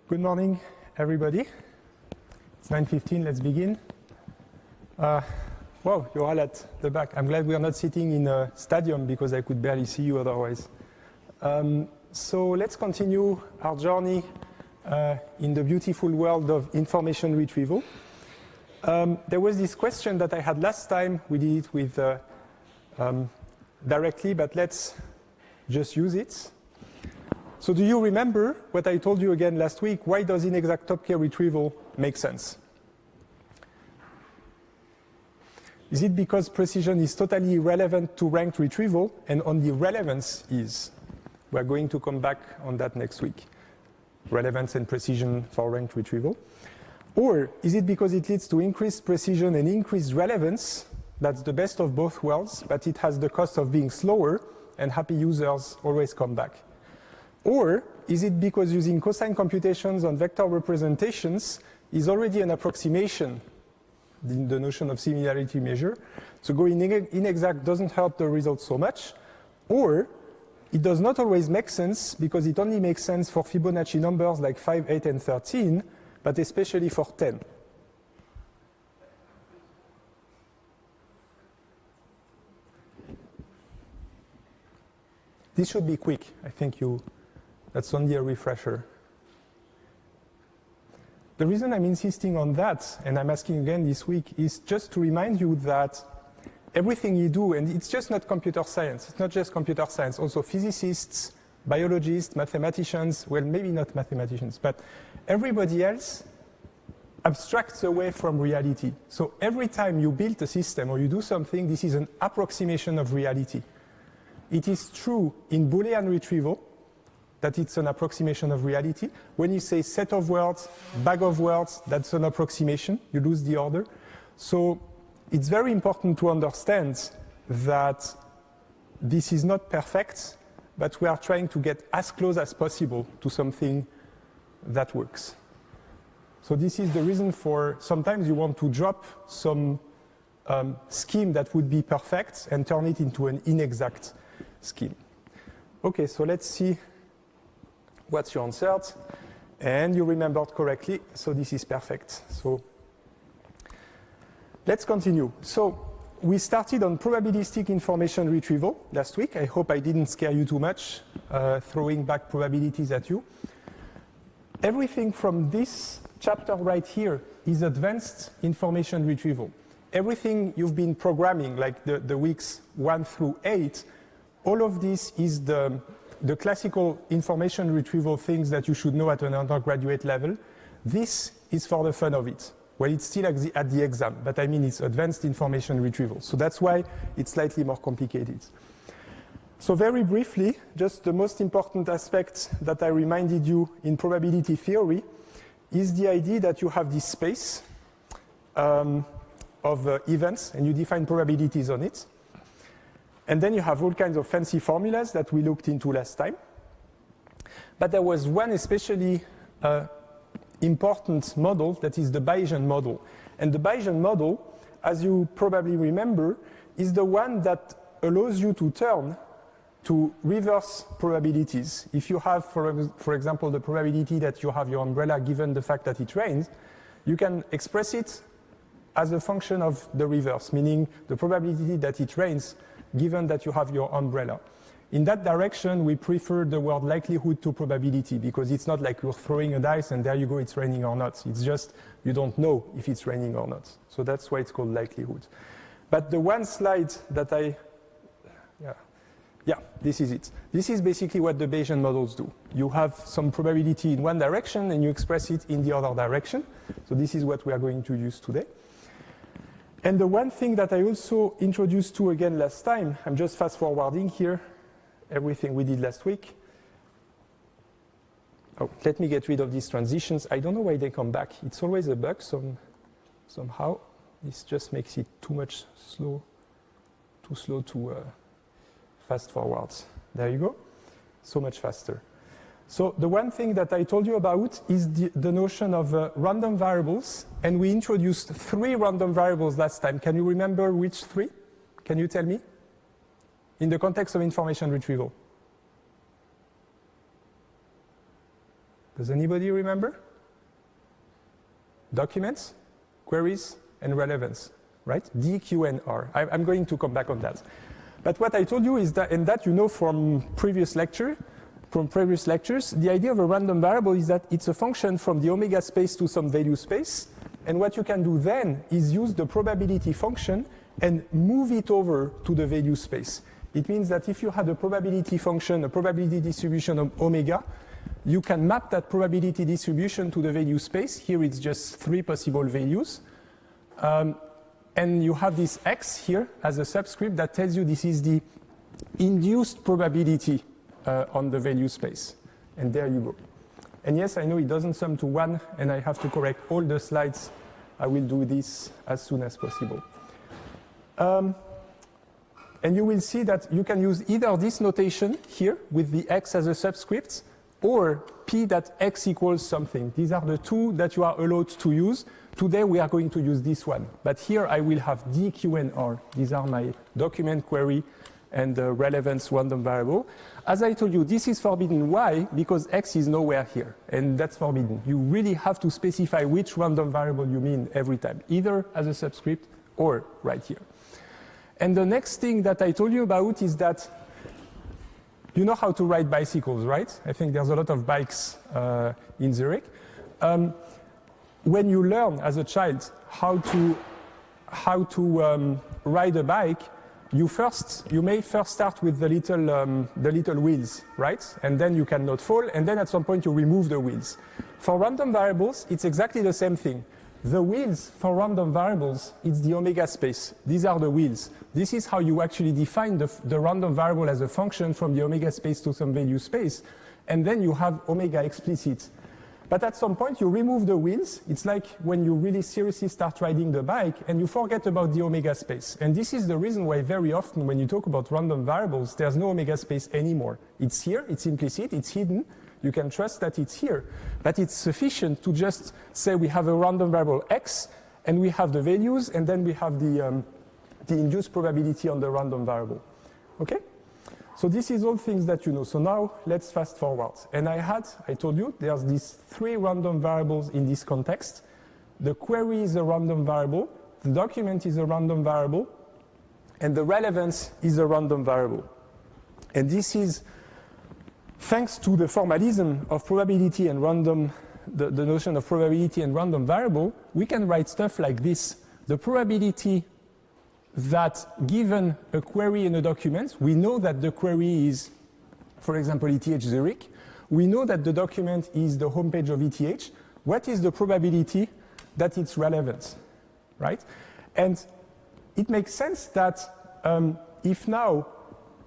Good morning, everybody. It's 9:15, let's begin. Wow, you're all at the back. I'm glad we are not sitting in a stadium because I could barely see you otherwise. So let's continue our journey in the beautiful world of information retrieval. There was this question that I had last time. We did it with directly, but let's just use it. So do you remember what I told you again last week? Why does inexact top-k retrieval make sense? Is it because precision is totally irrelevant to ranked retrieval and only relevance is? We're going to come back on that next week. Relevance and precision for ranked retrieval. Or is it because it leads to increased precision and increased relevance? That's the best of both worlds, but it has the cost of being slower and happy users always come back. Or is it because using cosine computations on vector representations is already an approximation, the notion of similarity measure, so going inexact doesn't help the results so much, or it does not always make sense because it only makes sense for Fibonacci numbers like 5, 8, and 13, but especially for 10. This should be quick. I think that's only a refresher. The reason I'm insisting on that, and I'm asking again this week, is just to remind you that everything you do, and it's just not computer science, it's not just computer science, also physicists, biologists, mathematicians, well, maybe not mathematicians, but everybody else abstracts away from reality. So every time you build a system or you do something, this is an approximation of reality. It is true in Boolean retrieval that it's an approximation of reality. When you say set of words, bag of words, that's an approximation. You lose the order. So it's very important to understand that this is not perfect, but we are trying to get as close as possible to something that works. So this is the reason for sometimes you want to drop some scheme that would be perfect and turn it into an inexact scheme. Okay, so let's see what's your answered. And you remembered correctly, so this is perfect. So let's continue. So we started on probabilistic information retrieval last week. I hope I didn't scare you too much, throwing back probabilities at you. Everything from this chapter right here is advanced information retrieval. Everything you've been programming, like the weeks 1 through 8, all of this is the classical information retrieval things that you should know at an undergraduate level. This is for the fun of it. Well, it's still at the exam, but I mean it's advanced information retrieval. So that's why it's slightly more complicated. So very briefly, just the most important aspect that I reminded you in probability theory is the idea that you have this space of events and you define probabilities on it. And then you have all kinds of fancy formulas that we looked into last time. But there was one especially important model that is the Bayesian model. And the Bayesian model, as you probably remember, is the one that allows you to turn to reverse probabilities. If you have, for example, the probability that you have your umbrella given the fact that it rains, you can express it as a function of the reverse, meaning the probability that it rains given that you have your umbrella. In that direction, we prefer the word likelihood to probability because it's not like you're throwing a dice and there you go, it's raining or not. It's just you don't know if it's raining or not. So that's why it's called likelihood. But the one slide that yeah, this is it. This is basically what the Bayesian models do. You have some probability in one direction and you express it in the other direction. So this is what we are going to use today. And the one thing that I also introduced to again last time, I'm just fast forwarding here, everything we did last week. Oh, let me get rid of these transitions. I don't know why they come back. It's always a bug somehow. This just makes it too slow to fast forwards. There you go. So much faster. So the one thing that I told you about is the notion of random variables, and we introduced 3 random variables last time. Can you remember which 3? Can you tell me? In the context of information retrieval. Does anybody remember? Documents, queries, and relevance, right? D, Q, and R. I'm going to come back on that. But what I told you is that, and that you know from previous lectures, the idea of a random variable is that it's a function from the omega space to some value space. And what you can do then is use the probability function and move it over to the value space. It means that if you had a probability function, a probability distribution of omega, you can map that probability distribution to the value space. Here it's just 3 possible values. And you have this x here as a subscript that tells you this is the induced probability on the value space. And there you go. And yes, I know it doesn't sum to 1, and I have to correct all the slides. I will do this as soon as possible. And you will see that you can use either this notation here with the x as a subscript, or p that x equals something. These are the two that you are allowed to use. Today we are going to use this one. But here I will have D, Q, and R. These are my document, query, and relevance random variable. As I told you, this is forbidden. Why? Because x is nowhere here, and that's forbidden. You really have to specify which random variable you mean every time, either as a subscript or right here. And the next thing that I told you about is that you know how to ride bicycles, right? I think there's a lot of bikes in Zurich. When you learn as a child how to ride a bike, you may first start with the little wheels, right? And then you cannot fall, and then at some point you remove the wheels. For random variables, it's exactly the same thing. The wheels for random variables, it's the omega space. These are the wheels. This is how you actually define the random variable as a function from the omega space to some value space. And then you have omega explicit. But at some point, you remove the wheels. It's like when you really seriously start riding the bike and you forget about the omega space. And this is the reason why very often when you talk about random variables, there's no omega space anymore. It's here, it's implicit, it's hidden. You can trust that it's here. But it's sufficient to just say we have a random variable x, and we have the values, and then we have the induced probability on the random variable. Okay? So this is all things that you know. So now let's fast forward. And I told you, there's these 3 random variables in this context. The query is a random variable, the document is a random variable, and the relevance is a random variable. And this is thanks to the formalism of probability and random, the notion of probability and random variable, we can write stuff like this. The probability that given a query in a document, we know that the query is, for example, ETH Zurich. We know that the document is the homepage of ETH. What is the probability that it's relevant, right? And it makes sense that if now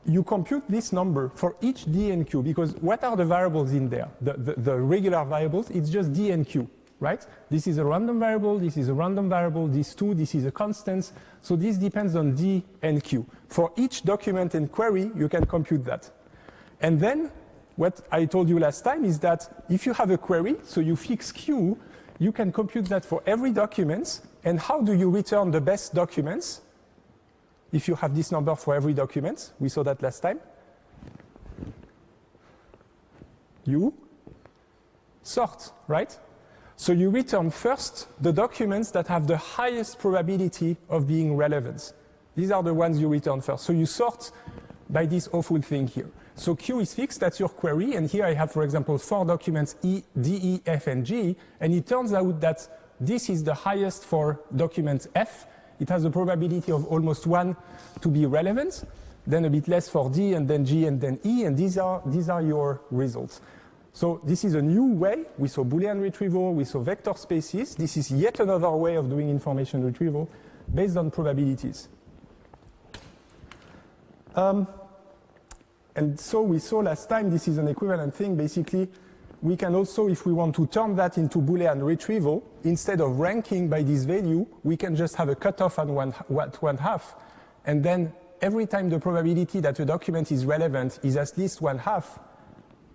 you compute this number for each D and Q, because what are the variables in there? The regular variables, it's just D and Q, right? This is a random variable, this is a random variable, this is a constant. So this depends on D and Q. For each document and query, you can compute that. And then what I told you last time is that if you have a query, so you fix Q, you can compute that for every document. And how do you return the best documents? If you have this number for every document, we saw that last time. You sort, right? So you return first the documents that have the highest probability of being relevant. These are the ones you return first. So you sort by this awful thing here. So Q is fixed, that's your query. And here I have, for example, 4 documents, E, D, E, F, and G. And it turns out that this is the highest for document F. It has a probability of almost 1 to be relevant, then a bit less for D, and then G, and then E, and these are your results. So this is a new way. We saw Boolean retrieval, we saw vector spaces. This is yet another way of doing information retrieval based on probabilities. And so we saw last time, this is an equivalent thing. Basically, we can also, if we want to turn that into Boolean retrieval, instead of ranking by this value, we can just have a cutoff on one half. And then every time the probability that a document is relevant is at least 1/2,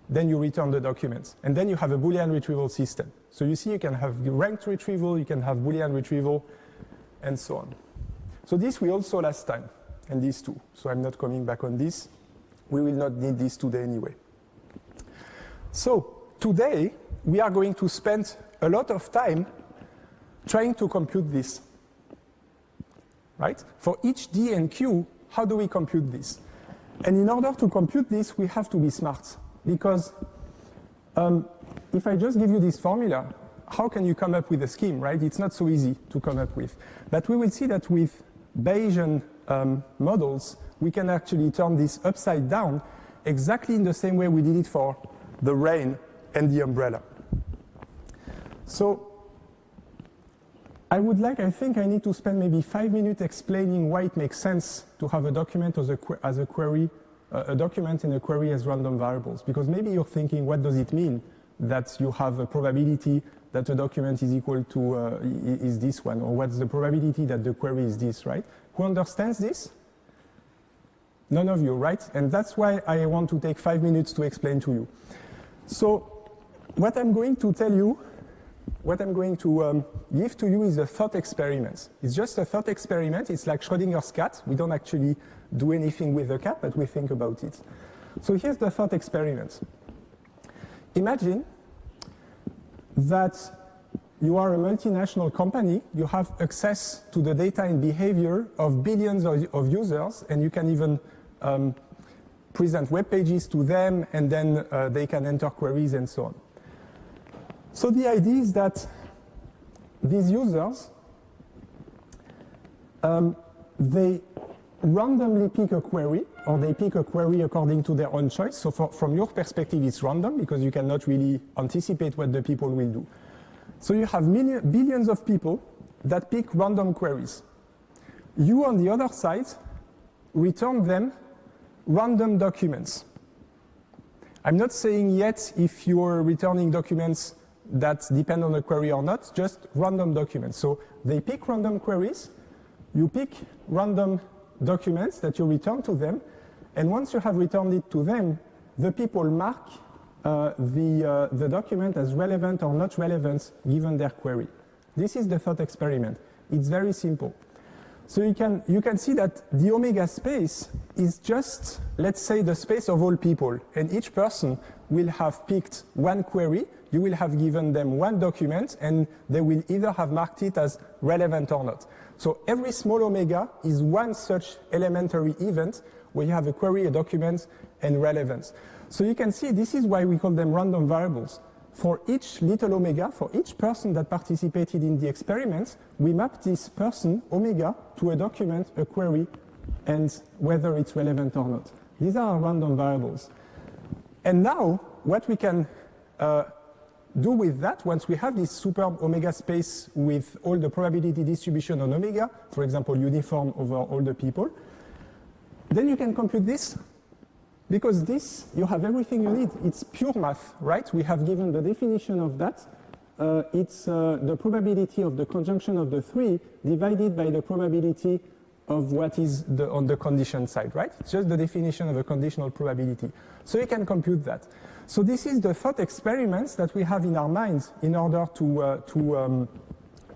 then you return the document. And then you have a Boolean retrieval system. So you see you can have ranked retrieval, you can have Boolean retrieval, and so on. So this we also last time, and these two. So I'm not coming back on this. We will not need this today anyway. So today, we are going to spend a lot of time trying to compute this, right? For each D and Q, how do we compute this? And in order to compute this, we have to be smart, because if I just give you this formula, how can you come up with a scheme, right? It's not so easy to come up with. But we will see that with Bayesian models, we can actually turn this upside down exactly in the same way we did it for the rain and the umbrella. So I think I need to spend maybe 5 minutes explaining why it makes sense to have a document as a query, a document in a query as random variables. Because maybe you're thinking, what does it mean that you have a probability that a document is equal to is this one, or what's the probability that the query is this, right? Who understands this? None of you, right? And that's why I want to take 5 minutes to explain to you. So what I'm going to tell you, what I'm going to give to you is a thought experiment. It's just a thought experiment. It's like Schrödinger's cat. We don't actually do anything with the cat, but we think about it. So here's the thought experiment. Imagine that you are a multinational company, you have access to the data and behavior of billions of users, and you can even present web pages to them, and then they can enter queries and so on. So the idea is that these users, they randomly pick a query, or they pick a query according to their own choice. So from your perspective, it's random, because you cannot really anticipate what the people will do. So you have billions of people that pick random queries. You, on the other side, return them random documents. I'm not saying yet if you're returning documents that depend on a query or not, just random documents. So they pick random queries, you pick random documents that you return to them, and once you have returned it to them, the people mark the document as relevant or not relevant given their query. This is the thought experiment. It's very simple. So you can see that the omega space is just, let's say, the space of all people, and each person will have picked one query, you will have given them one document, and they will either have marked it as relevant or not. So every small omega is one such elementary event where you have a query, a document, and relevance. So you can see this is why we call them random variables. For each little omega, for each person that participated in the experiment, we map this person, omega, to a document, a query, and whether it's relevant or not. These are our random variables. And now, what we can do with that, once we have this superb omega space with all the probability distribution on omega, for example, uniform over all the people, then you can compute this. Because this, you have everything you need. It's pure math, right? We have given the definition of that. It's the probability of the conjunction of the three divided by the probability of what is on the condition side, right? It's just the definition of a conditional probability. So you can compute that. So this is the thought experiments that we have in our minds in order to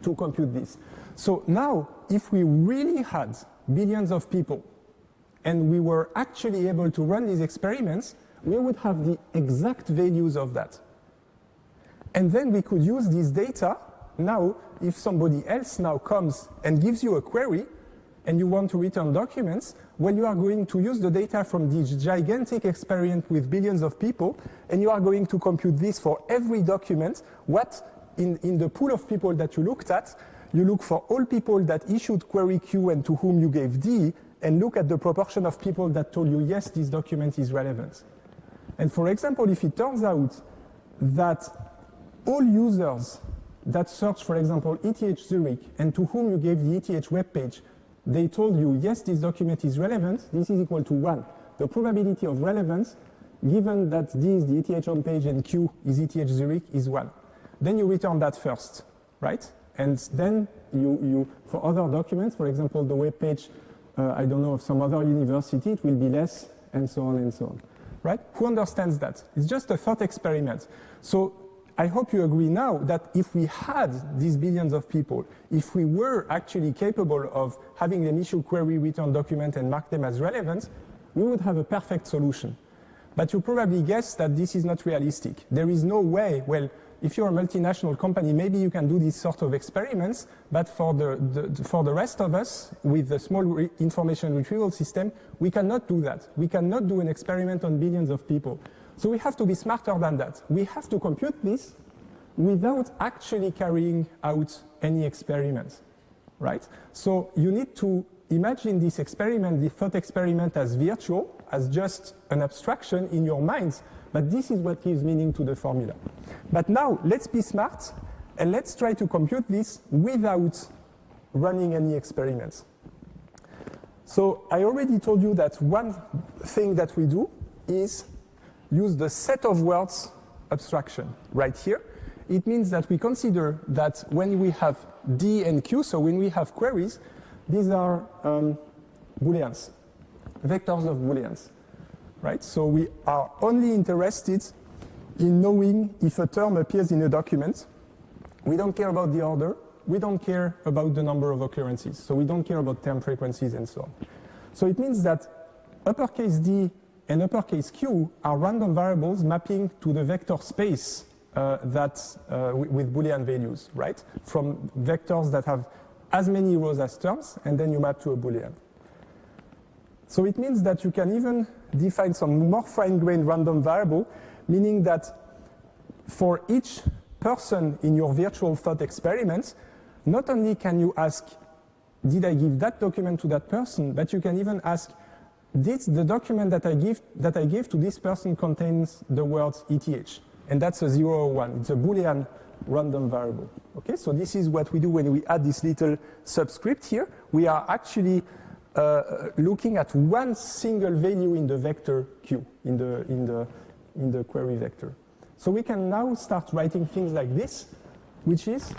compute this. So now, if we really had billions of people, and we were actually able to run these experiments, we would have the exact values of that. And then we could use this data. Now, if somebody else now comes and gives you a query, and you want to return documents, well, you are going to use the data from this gigantic experiment with billions of people, and you are going to compute this for every document. What, in the pool of people that you looked at, you look for all people that issued query Q and to whom you gave D, and look at the proportion of people that told you, yes, this document is relevant. And for example, if it turns out that all users that search, for example, ETH Zurich, and to whom you gave the ETH web page, they told you, yes, this document is relevant, this is equal to 1. The probability of relevance, given that D is the ETH homepage and Q is ETH Zurich, is 1. Then you return that first, right? And then you for other documents, for example, the web page, I don't know, of some other university, it will be less, and so on and so on, right? Who understands that? It's just a thought experiment. So I hope you agree now that if we had these billions of people, if we were actually capable of having an issue query, return document, and mark them as relevant, we would have a perfect solution. But you probably guess that this is not realistic. There is no way, well, if you're a multinational company, maybe you can do these sort of experiments, but for the rest of us, with the small information retrieval system, we cannot do that. We cannot do an experiment on billions of people. So we have to be smarter than that. We have to compute this without actually carrying out any experiments, right? So you need to imagine this experiment, the thought experiment, as virtual, as just an abstraction in your minds, but this is what gives meaning to the formula. But now, let's be smart, and let's try to compute this without running any experiments. So I already told you that one thing that we do is use the set of words abstraction right here. It means that we consider that when we have D and Q, so when we have queries, these are Booleans, vectors of Booleans, right? So we are only interested in knowing if a term appears in a document. We don't care about the order. We don't care about the number of occurrences. So we don't care about term frequencies and so on. So it means that uppercase D and uppercase Q are random variables mapping to the vector space with Boolean values, right? From vectors that have as many rows as terms, and then you map to a Boolean. So it means that you can even define some more fine-grained random variable, meaning that for each person in your virtual thought experiment, not only can you ask, did I give that document to that person, but you can even ask, did the document that I gave to this person contains the words ETH? And that's a 0 or 1. It's a Boolean random variable. Okay, so this is what we do when we add this little subscript here. We are actually looking at one single value in the vector Q, in the query vector. So we can now start writing things like this, which is,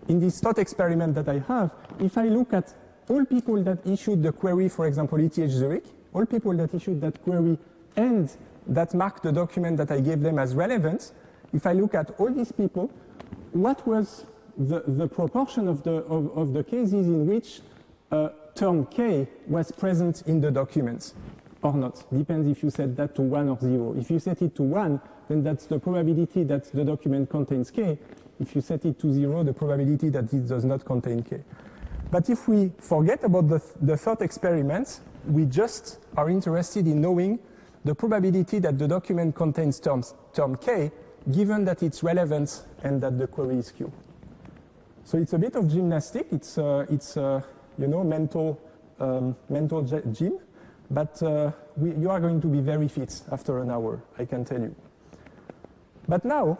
in this thought experiment that I have, if I look at all people that issued the query, for example, ETH Zurich, all people that issued that query and that marked the document that I gave them as relevant, if I look at all these people, what was the proportion of the cases in which term K was present in the document or not? Depends if you set that to 1 or 0. If you set it to 1, then that's the probability that the document contains K. If you set it to 0, the probability that it does not contain K. But if we forget about the thought experiment, we just are interested in knowing the probability that the document contains term K, given that it's relevant and that the query is Q. So it's a bit of gymnastic. It's you know, mental gym, but you are going to be very fit after an hour, I can tell you. But now,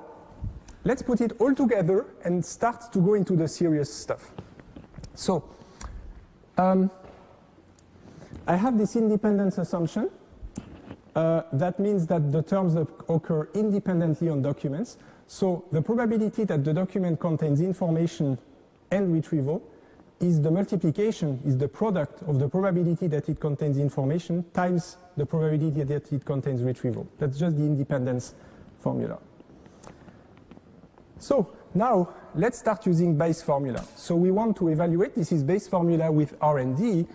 let's put it all together and start to go into the serious stuff. So, I have this independence assumption. That means that the terms occur independently on documents. So the probability that the document contains information and retrieval is the multiplication, is the product of the probability that it contains information times the probability that it contains retrieval. That's just the independence formula. So now let's start using Bayes formula. So we want to evaluate, this is Bayes formula with R and D,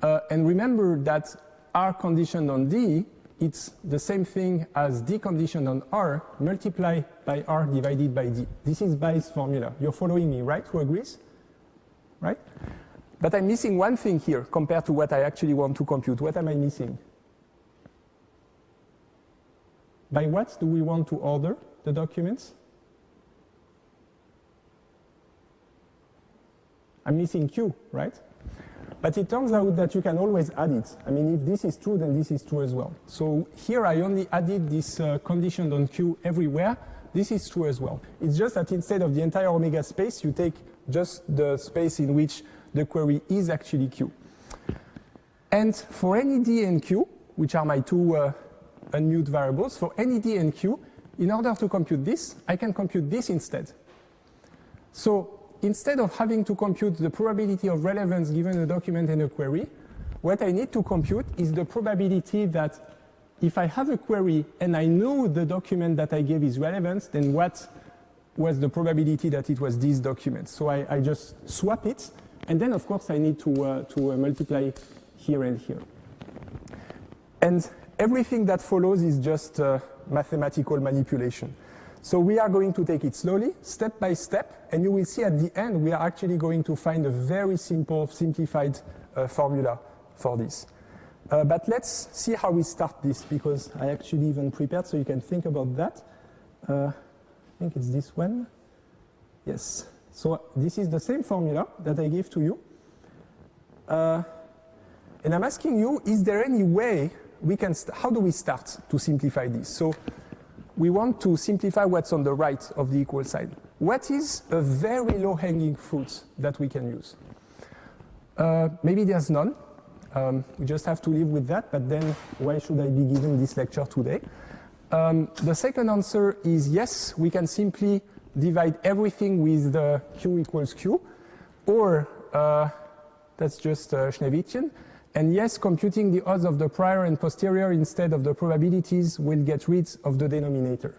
and remember that R conditioned on D, it's the same thing as D conditioned on R multiplied by R divided by D. This is Bayes formula. You're following me, right? Who agrees? Right? But I'm missing one thing here compared to what I actually want to compute. What am I missing? By what do we want to order the documents? I'm missing Q, right? But it turns out that you can always add it. I mean, if this is true, then this is true as well. So here I only added this condition on Q everywhere. This is true as well. It's just that instead of the entire omega space, you take just the space in which the query is actually Q. And for any D and Q, which are my two unmute variables, for any D and Q, in order to compute this, I can compute this instead. So instead of having to compute the probability of relevance given a document and a query, what I need to compute is the probability that if I have a query and I know the document that I gave is relevant, then what was the probability that it was this document? So I just swap it, and then of course I need to multiply here and here. And everything that follows is just mathematical manipulation. So we are going to take it slowly, step by step, and you will see at the end we are actually going to find a very simple, simplified formula for this. But let's see how we start this, because I actually even prepared so you can think about that. I think it's this one. Yes. So this is the same formula that I gave to you. And I'm asking you, is there any way we can, how do we start to simplify this? So we want to simplify what's on the right of the equal sign. What is a very low-hanging fruit that we can use? Maybe there's none. We just have to live with that, but then why should I be giving this lecture today? The second answer is yes, we can simply divide everything with the Q equals Q, or that's just Schneewittian. And yes, computing the odds of the prior and posterior instead of the probabilities will get rid of the denominator.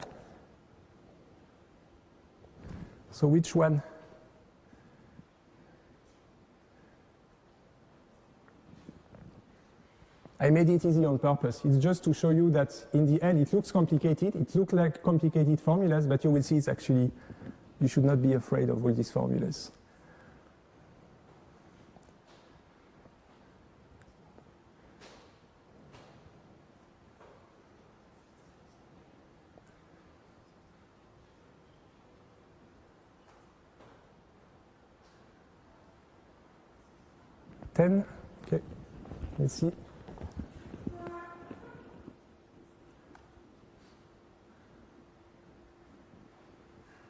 So which one? I made it easy on purpose. It's just to show you that in the end it looks complicated. It looks like complicated formulas, but you will see it's actually, you should not be afraid of all these formulas. Okay, let's see.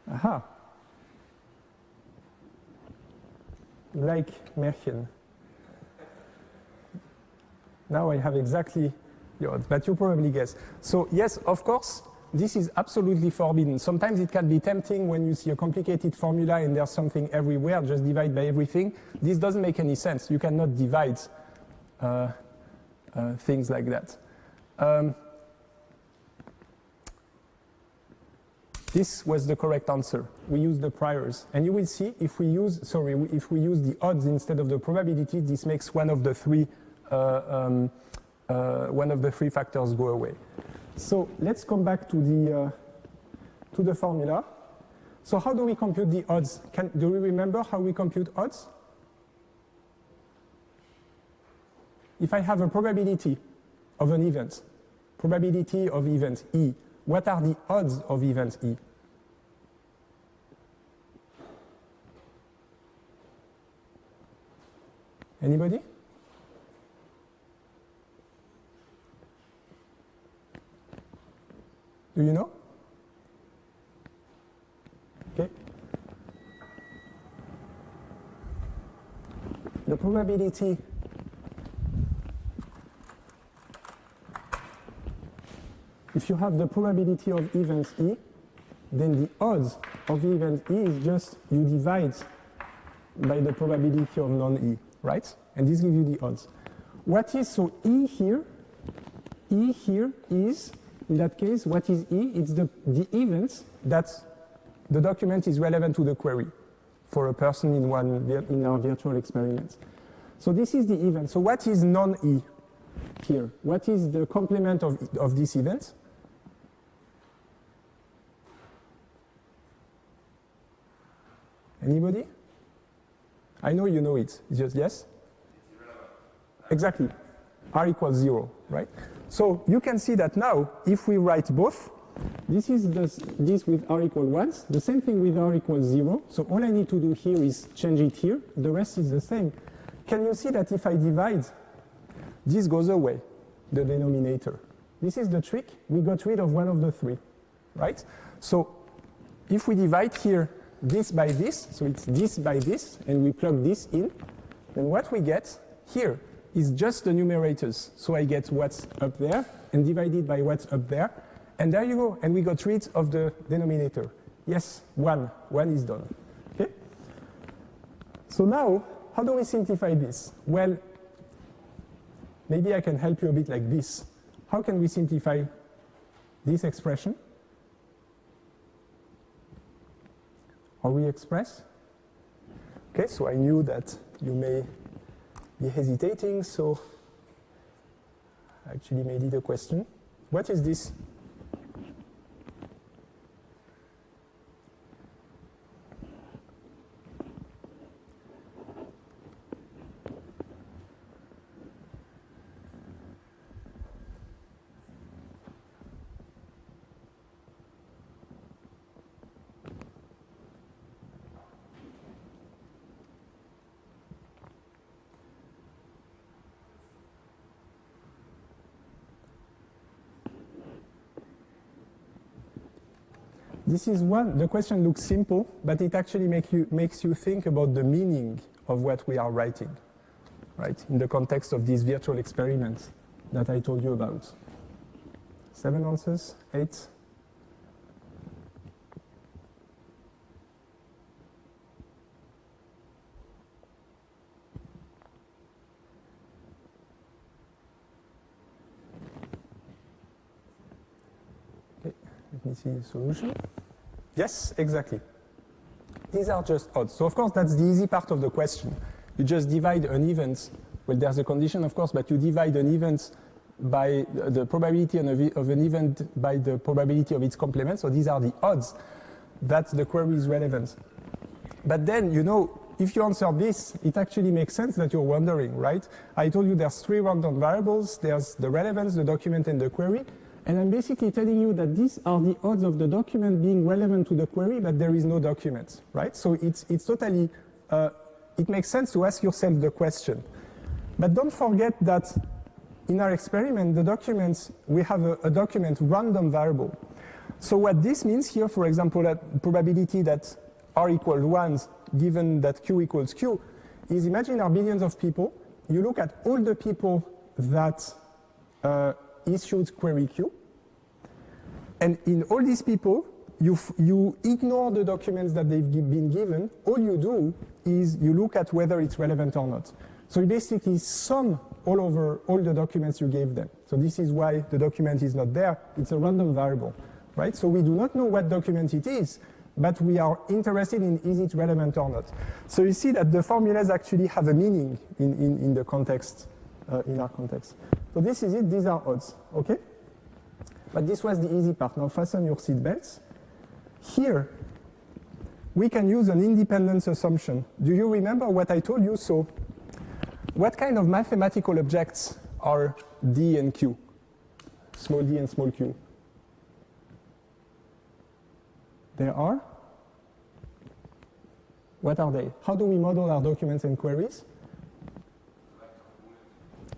Aha. Like Märchen. Now I have exactly the odds, but you probably guess. So yes, of course, this is absolutely forbidden. Sometimes it can be tempting when you see a complicated formula and there's something everywhere, just divide by everything. This doesn't make any sense. You cannot divide things like that. This was the correct answer. We use the priors. And you will see if we use, if we use the odds instead of the probability, this makes one of the three factors go away. So let's come back to the formula. So how do we compute the odds? Do we remember how we compute odds? If I have a probability of an event, probability of event E, what are the odds of event E? Anybody? Do you know? Okay. The probability if you have the probability of event E, then the odds of event E is just you divide by the probability of non-E, right? And this gives you the odds. What is, so E here is, in that case, what is E? It's the events that the document is relevant to the query for a person in our virtual experiment. So this is the event. So what is non-E here? What is the complement of this event? Anybody? I know you know it. It's just yes? Exactly. R equals 0, right? So you can see that now, if we write both, this is this with R equals 1, the same thing with R equals 0. So all I need to do here is change it here. The rest is the same. Can you see that if I divide, this goes away, the denominator? This is the trick. We got rid of one of the three, right? So if we divide here this by this, so it's this by this, and we plug this in, then what we get here is just the numerators. So I get what's up there and divided by what's up there. And there you go. And we got rid of the denominator. Yes, 1. 1 is done. Okay? So now, how do we simplify this? Well, maybe I can help you a bit like this. How can we simplify this expression? Or we express? Okay, so I knew that you may be hesitating, so I actually made it a question. What is this? This is one, the question looks simple, but it actually makes you think about the meaning of what we are writing, right? In the context of these virtual experiments that I told you about. 7 answers, 8. Okay, let me see the solution. Yes, exactly. These are just odds. So of course, that's the easy part of the question. You just divide an event. Well, there's a condition, of course, but you divide an event by the probability of an event by the probability of its complement. So these are the odds that the query is relevant. But then, you know, if you answer this, it actually makes sense that you're wondering, right? I told you there's 3 random variables. There's the relevance, the document, and the query. And I'm basically telling you that these are the odds of the document being relevant to the query, but there is no document, right? So it's totally, it makes sense to ask yourself the question. But don't forget that in our experiment, the documents, we have a document random variable. So what this means here, for example, that probability that R equals 1, given that Q equals Q, is imagine there are billions of people. You look at all the people that issued query Q. And in all these people, you ignore the documents that they've been given. All you do is you look at whether it's relevant or not. So you basically sum all over all the documents you gave them. So this is why the document is not there. It's a random variable, right? So we do not know what document it is, but we are interested in is it relevant or not. So you see that the formulas actually have a meaning in the context, in our context. So this is it, these are odds, okay? But this was the easy part. Now fasten your seat belts. Here, we can use an independence assumption. Do you remember what I told you? So what kind of mathematical objects are D and Q? Small d and small q. There are? What are they? How do we model our documents and queries?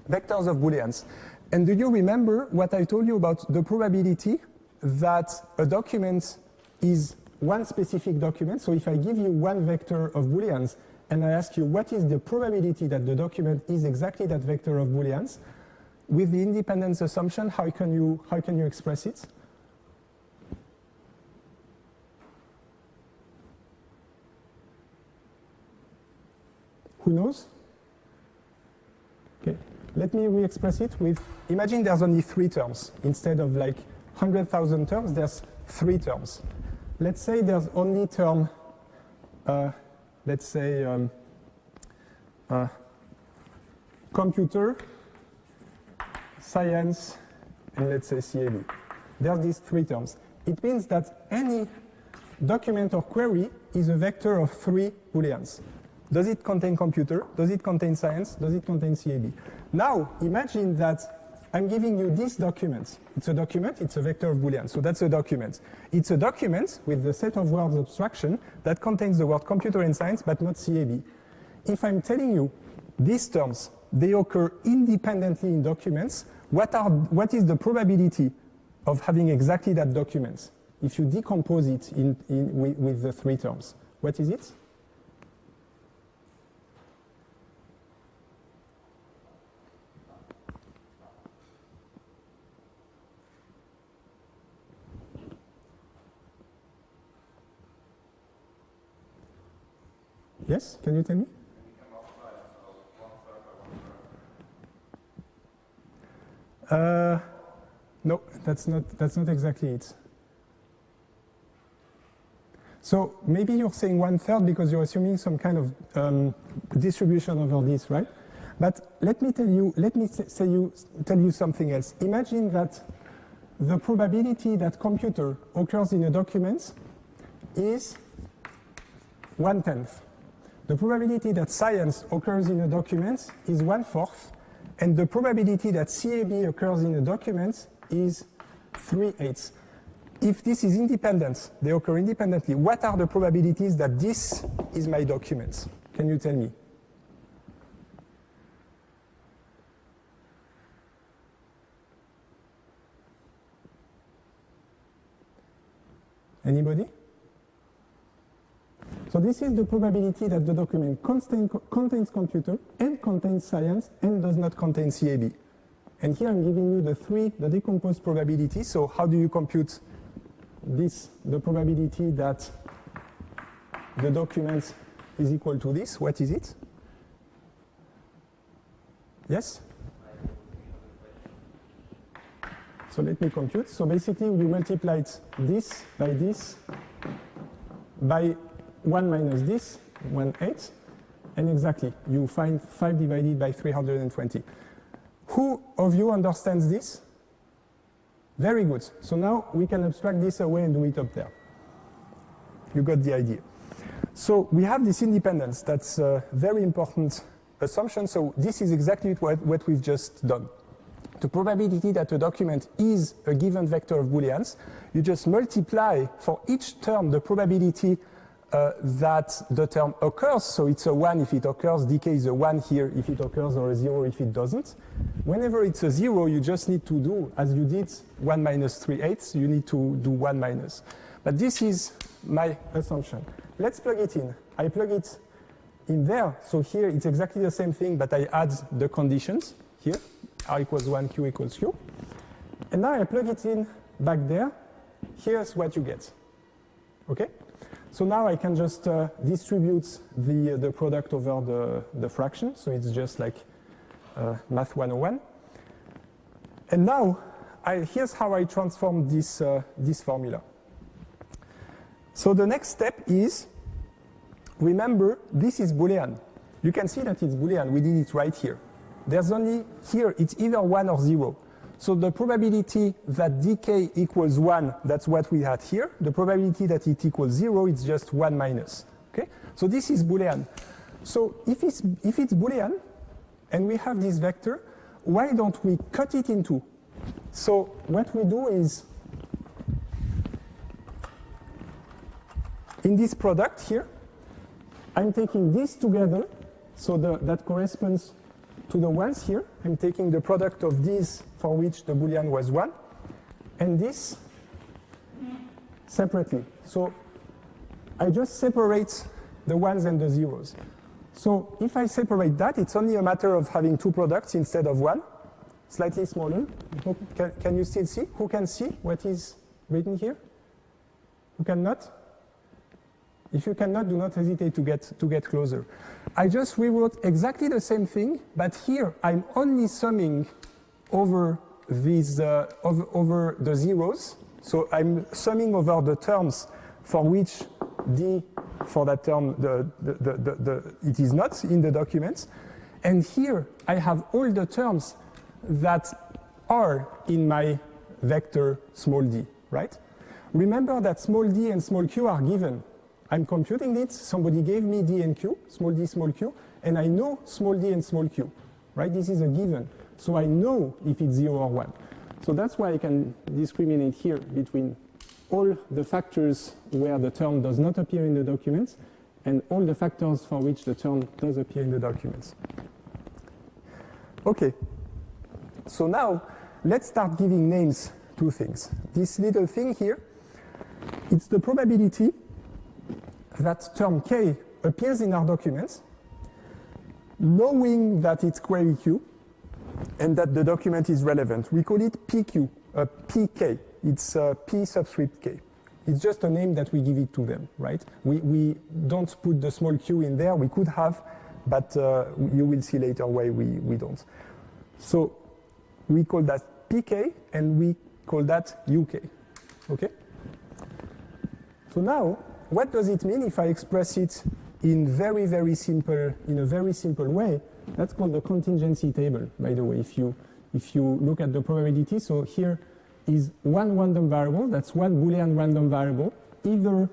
Vectors of Booleans. And do you remember what I told you about the probability that a document is one specific document? So if I give you one vector of Booleans and I ask you what is the probability that the document is exactly that vector of Booleans, with the independence assumption, how can you express it? Who knows? Okay. Let me re-express it with, imagine there's only 3 terms. Instead of like 100,000 terms, there's 3 terms. Let's say there's only term, let's say computer, science, and let's say CAB. There's these 3 terms. It means that any document or query is a vector of 3 Booleans. Does it contain computer? Does it contain science? Does it contain CAB? Now, imagine that I'm giving you this document. It's a document, it's a vector of Boolean. So that's a document. It's a document with the set of words abstraction that contains the word computer and science, but not CAB. If I'm telling you these terms, they occur independently in documents, what is the probability of having exactly that document? If you decompose it with the 3 terms, what is it? Yes, can you tell me? No, that's not exactly it. So maybe you're saying 1/3 because you're assuming some kind of distribution over this, right? But let me tell you something else. Imagine that the probability that computer occurs in a document is 1/10. The probability that science occurs in a document is 1/4, and the probability that CAB occurs in a document is 3/8. If this is independent, they occur independently, what are the probabilities that this is my document? Can you tell me? Anybody? So this is the probability that the document contains computer and contains science and does not contain CAB. And here I'm giving you the decomposed probability. So how do you compute this, the probability that the document is equal to this? What is it? Yes? So let me compute. So basically you multiply this by 1 minus this, 1/8, and exactly, you find 5 divided by 320. Who of you understands this? Very good. So now we can abstract this away and do it up there. You got the idea. So we have this independence. That's a very important assumption. So this is exactly what we've just done. The probability that a document is a given vector of Booleans, you just multiply for each term the probability that the term occurs. So it's a 1 if it occurs, decay is a 1 here if it occurs, or a 0 if it doesn't. Whenever it's a 0, you just need to do, as you did 1 minus 3/8, you need to do 1 minus. But this is my assumption. Let's plug it in. I plug it in there. So here it's exactly the same thing, but I add the conditions here. R equals 1, Q equals Q. And now I plug it in back there. Here's what you get. Okay? So now I can just distribute the product over the fraction. So it's just like Math 101. And now, here's how I transform this formula. So the next step is, remember, this is Boolean. You can see that it's Boolean. We did it right here. There's only, here, it's either 1 or 0. So the probability that decay equals 1, that's what we had here. The probability that it equals 0, it's just 1 minus. Okay? So this is Boolean. So if it's Boolean, and we have this vector, why don't we cut it in two? So what we do is, in this product here, I'm taking this together, so that corresponds to the ones here. I'm taking the product of these for which the Boolean was 1, and this separately. So I just separate the ones and the zeros. So if I separate that, it's only a matter of having two products instead of one, slightly smaller. Can you still see? Who can see what is written here? Who cannot? If you cannot, do not hesitate to get closer. I just rewrote exactly the same thing, but here I'm only summing over these over the zeros. So I'm summing over the terms for which for that term it is not in the document. And here I have all the terms that are in my vector small d, right? Remember that small d and small q are given. I'm computing it, somebody gave me d and q, small d, small q, and I know small d and small q, right? This is a given. So I know if it's 0 or 1. So that's why I can discriminate here between all the factors where the term does not appear in the documents and all the factors for which the term does appear in the documents. Okay, so now let's start giving names to things. This little thing here, it's the probability that term k appears in our documents, knowing that it's query q and that the document is relevant. We call it PQ, PK. It's P subscript k. It's just a name that we give it to them, right? We don't put the small q in there. We could have, but you will see later why we don't. So we call that PK and we call that UK, okay? So now, what does it mean if I express it in a very simple way. That's called the contingency table, by the way, if you look at the probability. So here is one random variable, that's one Boolean random variable. Either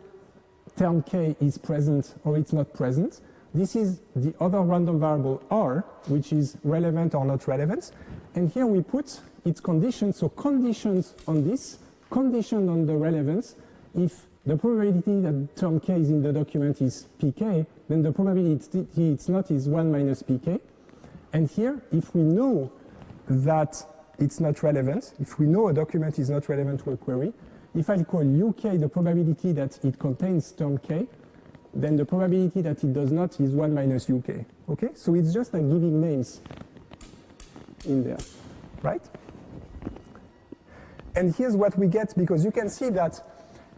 term k is present or it's not present. This is the other random variable r, which is relevant or not relevant. And here we put its conditions, so conditions on this, condition on the relevance. If the probability that term k is in the document is pk, then the probability it's not is 1 minus pk. And here, if we know that it's not relevant, if we know a document is not relevant to a query, if I call uk the probability that it contains term k, then the probability that it does not is 1 minus uk. Okay? So it's just like giving names in there, right? And here's what we get, because you can see that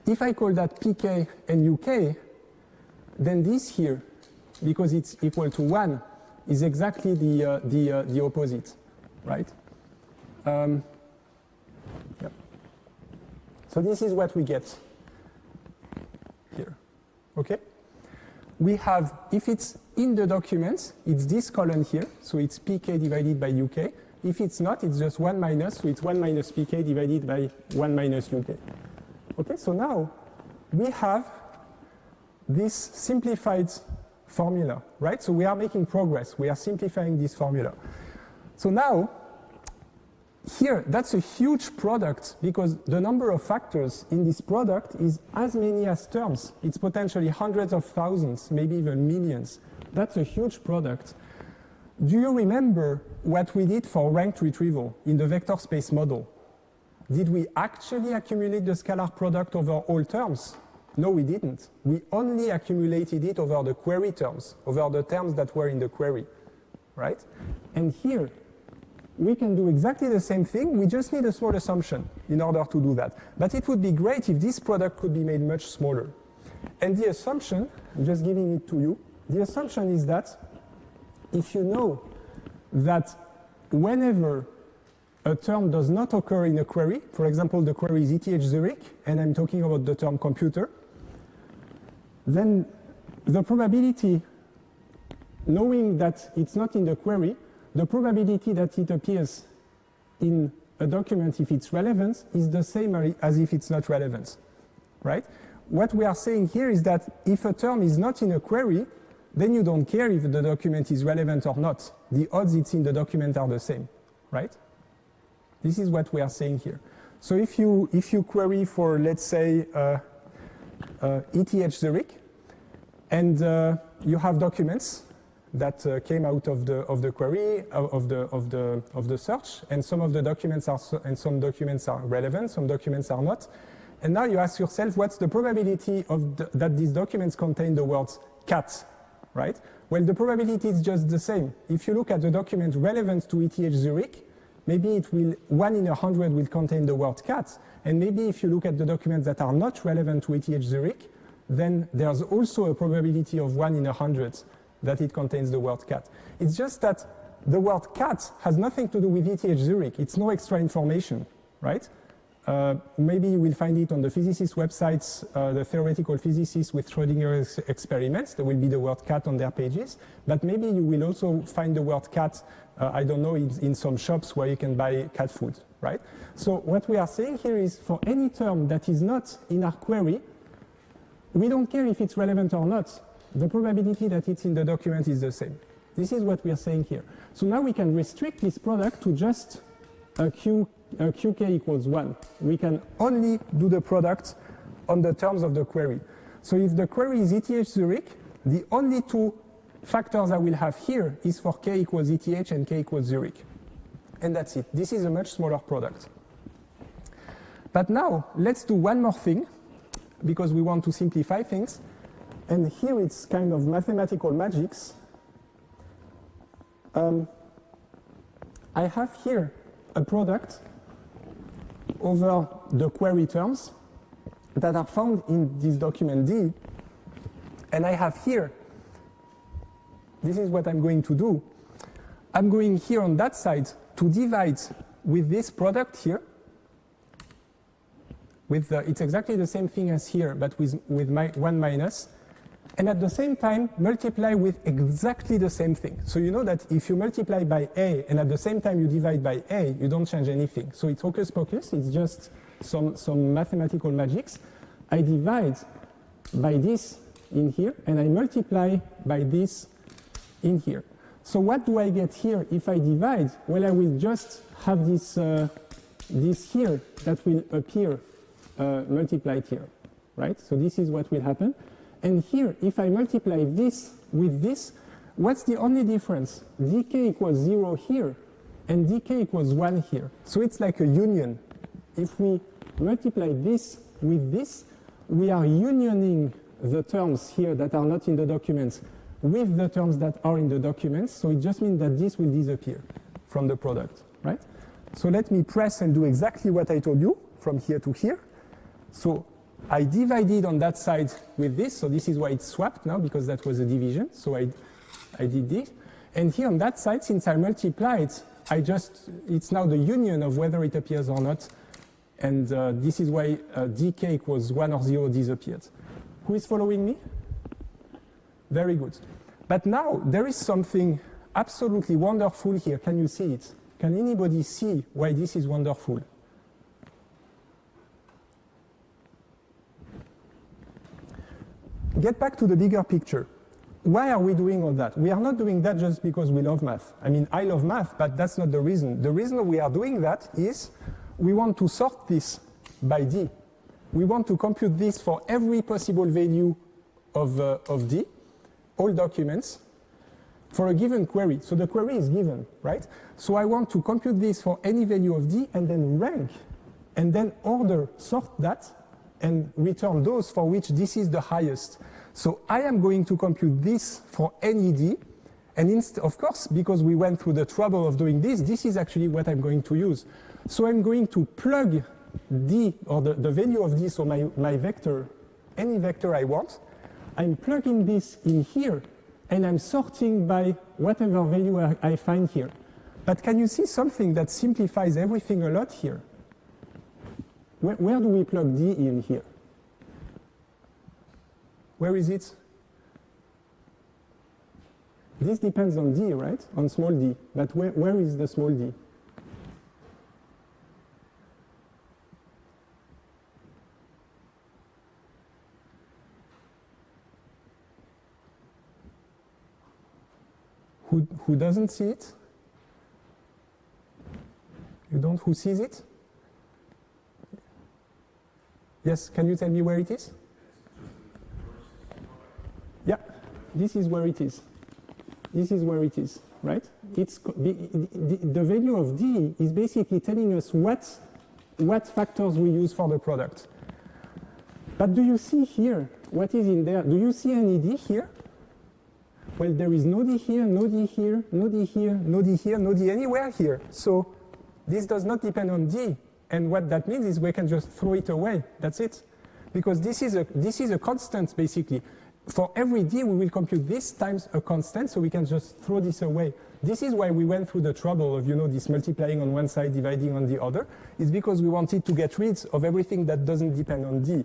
if I call that pk and uk, then this here, because it's equal to 1, is exactly the opposite, right? Yeah. So this is what we get here, okay? We have, if it's in the document, it's this column here, so it's pk divided by uk. If it's not, it's just 1 minus, so it's 1 minus pk divided by 1 minus uk. Okay, so now we have this simplified formula, right? So we are making progress. We are simplifying this formula. So now, here, that's a huge product because the number of factors in this product is as many as terms. It's potentially hundreds of thousands, maybe even millions. That's a huge product. Do you remember what we did for ranked retrieval in the vector space model? Did we actually accumulate the scalar product over all terms? No, we didn't. We only accumulated it over the query terms, over the terms that were in the query, right? And here, we can do exactly the same thing. We just need a small assumption in order to do that. But it would be great if this product could be made much smaller. And the assumption, I'm just giving it to you, the assumption is that if you know that whenever a term does not occur in a query, for example, the query is ETH Zurich, and I'm talking about the term computer, then the probability, knowing that it's not in the query, the probability that it appears in a document if it's relevant is the same as if it's not relevant, right? What we are saying here is that if a term is not in a query, then you don't care if the document is relevant or not. The odds it's in the document are the same, right? This is what we are saying here. So if you query for, let's say, ETH Zurich, and you have documents that came out of the query of the search, and some of the documents are some documents are relevant, some documents are not, and now you ask yourself, what's the probability of that these documents contain the words cat, right? Well, the probability is just the same. If you look at the document relevant to ETH Zurich, maybe it will 1 in 100 will contain the word cat, and maybe if you look at the documents that are not relevant to ETH Zurich, then there's also a probability of 1 in 100 that it contains the word cat. It's just that the word cat has nothing to do with ETH Zurich. It's no extra information, right? Maybe you will find it on the physicist websites, the theoretical physicists with Schrödinger's experiments. There will be the word cat on their pages. But maybe you will also find the word cat, I don't know, in some shops where you can buy cat food, right? So what we are saying here is for any term that is not in our query, we don't care if it's relevant or not. The probability that it's in the document is the same. This is what we are saying here. So now we can restrict this product to just a qk equals 1. We can only do the product on the terms of the query. So if the query is ETH Zurich, the only two factors I will have here is for k equals ETH and k equals Zurich. And that's it. This is a much smaller product. But now, let's do one more thing, because we want to simplify things. And here it's kind of mathematical magics. I have here a product over the query terms that are found in this document D. And I have here, this is what I'm going to do. I'm going here on that side to divide with this product here. With it's exactly the same thing as here, but with my 1 minus. and at the same time multiply with exactly the same thing. So you know that if you multiply by A and at the same time you divide by A, you don't change anything. So it's hocus pocus, it's just some mathematical magics. I divide by this in here and I multiply by this in here. So what do I get here if I divide? Well, I will just have this, this here that will appear multiplied here, right? So this is what will happen. And here, if I multiply this with this, what's the only difference? dk equals 0 here, and dk equals 1 here. So it's like a union. If we multiply this with this, we are unioning the terms here that are not in the documents with the terms that are in the documents. So it just means that this will disappear from the product, right? So let me press and do exactly what I told you from here to here. So I divided on that side with this, so this is why it's swapped now, because that was a division, so I did this. And here on that side, since I multiplied, it's now the union of whether it appears or not, and this is why dk equals 1 or 0 disappeared. Who is following me? Very good. But now, there is something absolutely wonderful here. Can you see it? Can anybody see why this is wonderful? Get back to the bigger picture. Why are we doing all that? We are not doing that just because we love math. I mean, I love math, but that's not the reason. The reason we are doing that is we want to sort this by D. We want to compute this for every possible value of D, all documents, for a given query. So the query is given, right? So I want to compute this for any value of D and then rank, and then order, sort that, and return those for which this is the highest. So I am going to compute this for any D, and of course, because we went through the trouble of doing this, this is actually what I'm going to use. So I'm going to plug D, or the value of D, so my vector, any vector I want, I'm plugging this in here, and I'm sorting by whatever value I find here. But can you see something that simplifies everything a lot here? Where do we plug D in here? Where is it? This depends on D, right? On small d. But where is the small d? Who doesn't see it? You don't? Who sees it? Yes, can you tell me where it is? Yeah, this is where it is. This is where it is, right? The value of D is basically telling us what factors we use for the product. But do you see here what is in there? Do you see any D here? Well, there is no D here, no D here, no D here, no D here, no D anywhere here. So this does not depend on D. And what that means is we can just throw it away. That's it. Because this is a constant, basically. For every D, we will compute this times a constant, so we can just throw this away. This is why we went through the trouble of, this multiplying on one side, dividing on the other. It's because we wanted to get rid of everything that doesn't depend on D.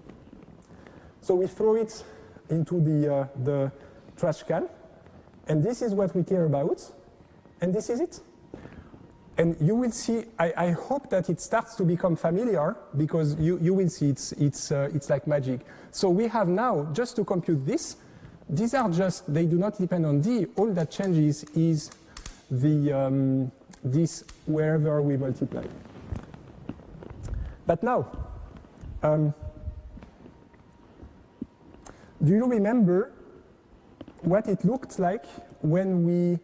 So we throw it into the trash can. And this is what we care about. And this is it. And you will see, I hope that it starts to become familiar, because you will see it's like magic. So we have now, just to compute this, these are just, they do not depend on D. All that changes is this wherever we multiply. But now, do you remember what it looked like when we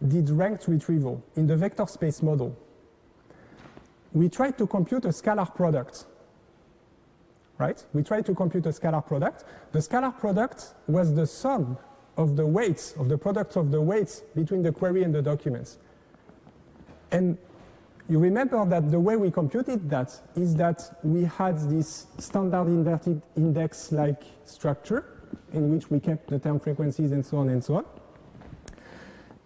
did ranked retrieval in the vector space model? We tried to compute a scalar product, right? We tried to compute a scalar product. The scalar product was the sum of the weights, of the product of the weights between the query and the documents. And you remember that the way we computed that is that we had this standard inverted index-like structure in which we kept the term frequencies and so on and so on.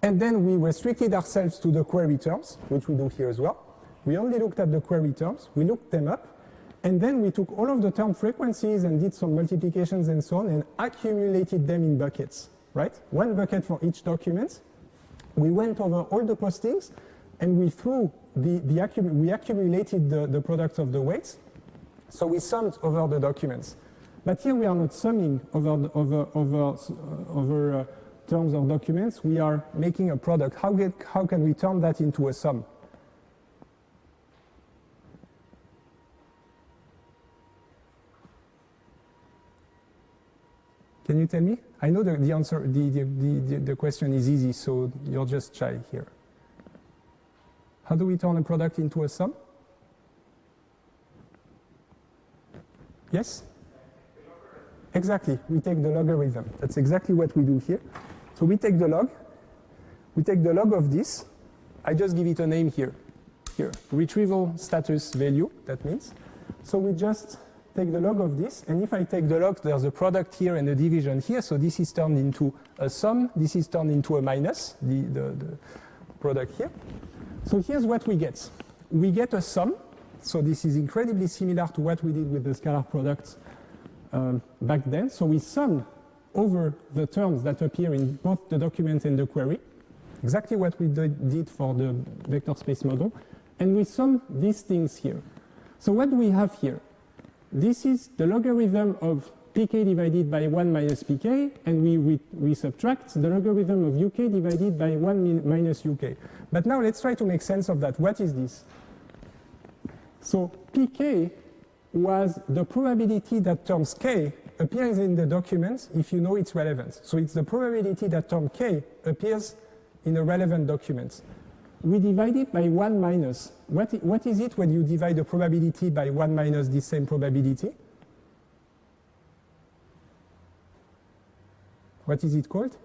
And then we restricted ourselves to the query terms, which we do here as well. We only looked at the query terms, we looked them up, And then we took all of the term frequencies and did some multiplications and so on and accumulated them in buckets, right? One bucket for each document. We went over all the postings and we threw we accumulated the product of the weights. So we summed over the documents. But here we are not summing over terms of documents. We are making a product. How can we turn that into a sum? Can you tell me? I know the answer, the question is easy, so you're just shy here. How do we turn a product into a sum? Yes? Exactly, we take the logarithm. That's exactly what we do here. So we take the log of this. I just give it a name here. Retrieval status value, that means. So we just take the log of this, and if I take the log, there's a product here and a division here, so this is turned into a sum, this is turned into a minus, the product here. So here's what we get. We get a sum, so this is incredibly similar to what we did with the scalar products back then. So we sum over the terms that appear in both the document and the query, exactly what we did for the vector space model, and we sum these things here. So what do we have here? This is the logarithm of pk divided by 1 minus pk, and we subtract the logarithm of uk divided by 1 minus uk. But now let's try to make sense of that. What is this? So pk was the probability that terms k appears in the document if you know its relevance. So it's the probability that term k appears in a relevant document. We divide it by 1 minus. What is it when you divide the probability by 1 minus the same probability? What is it called?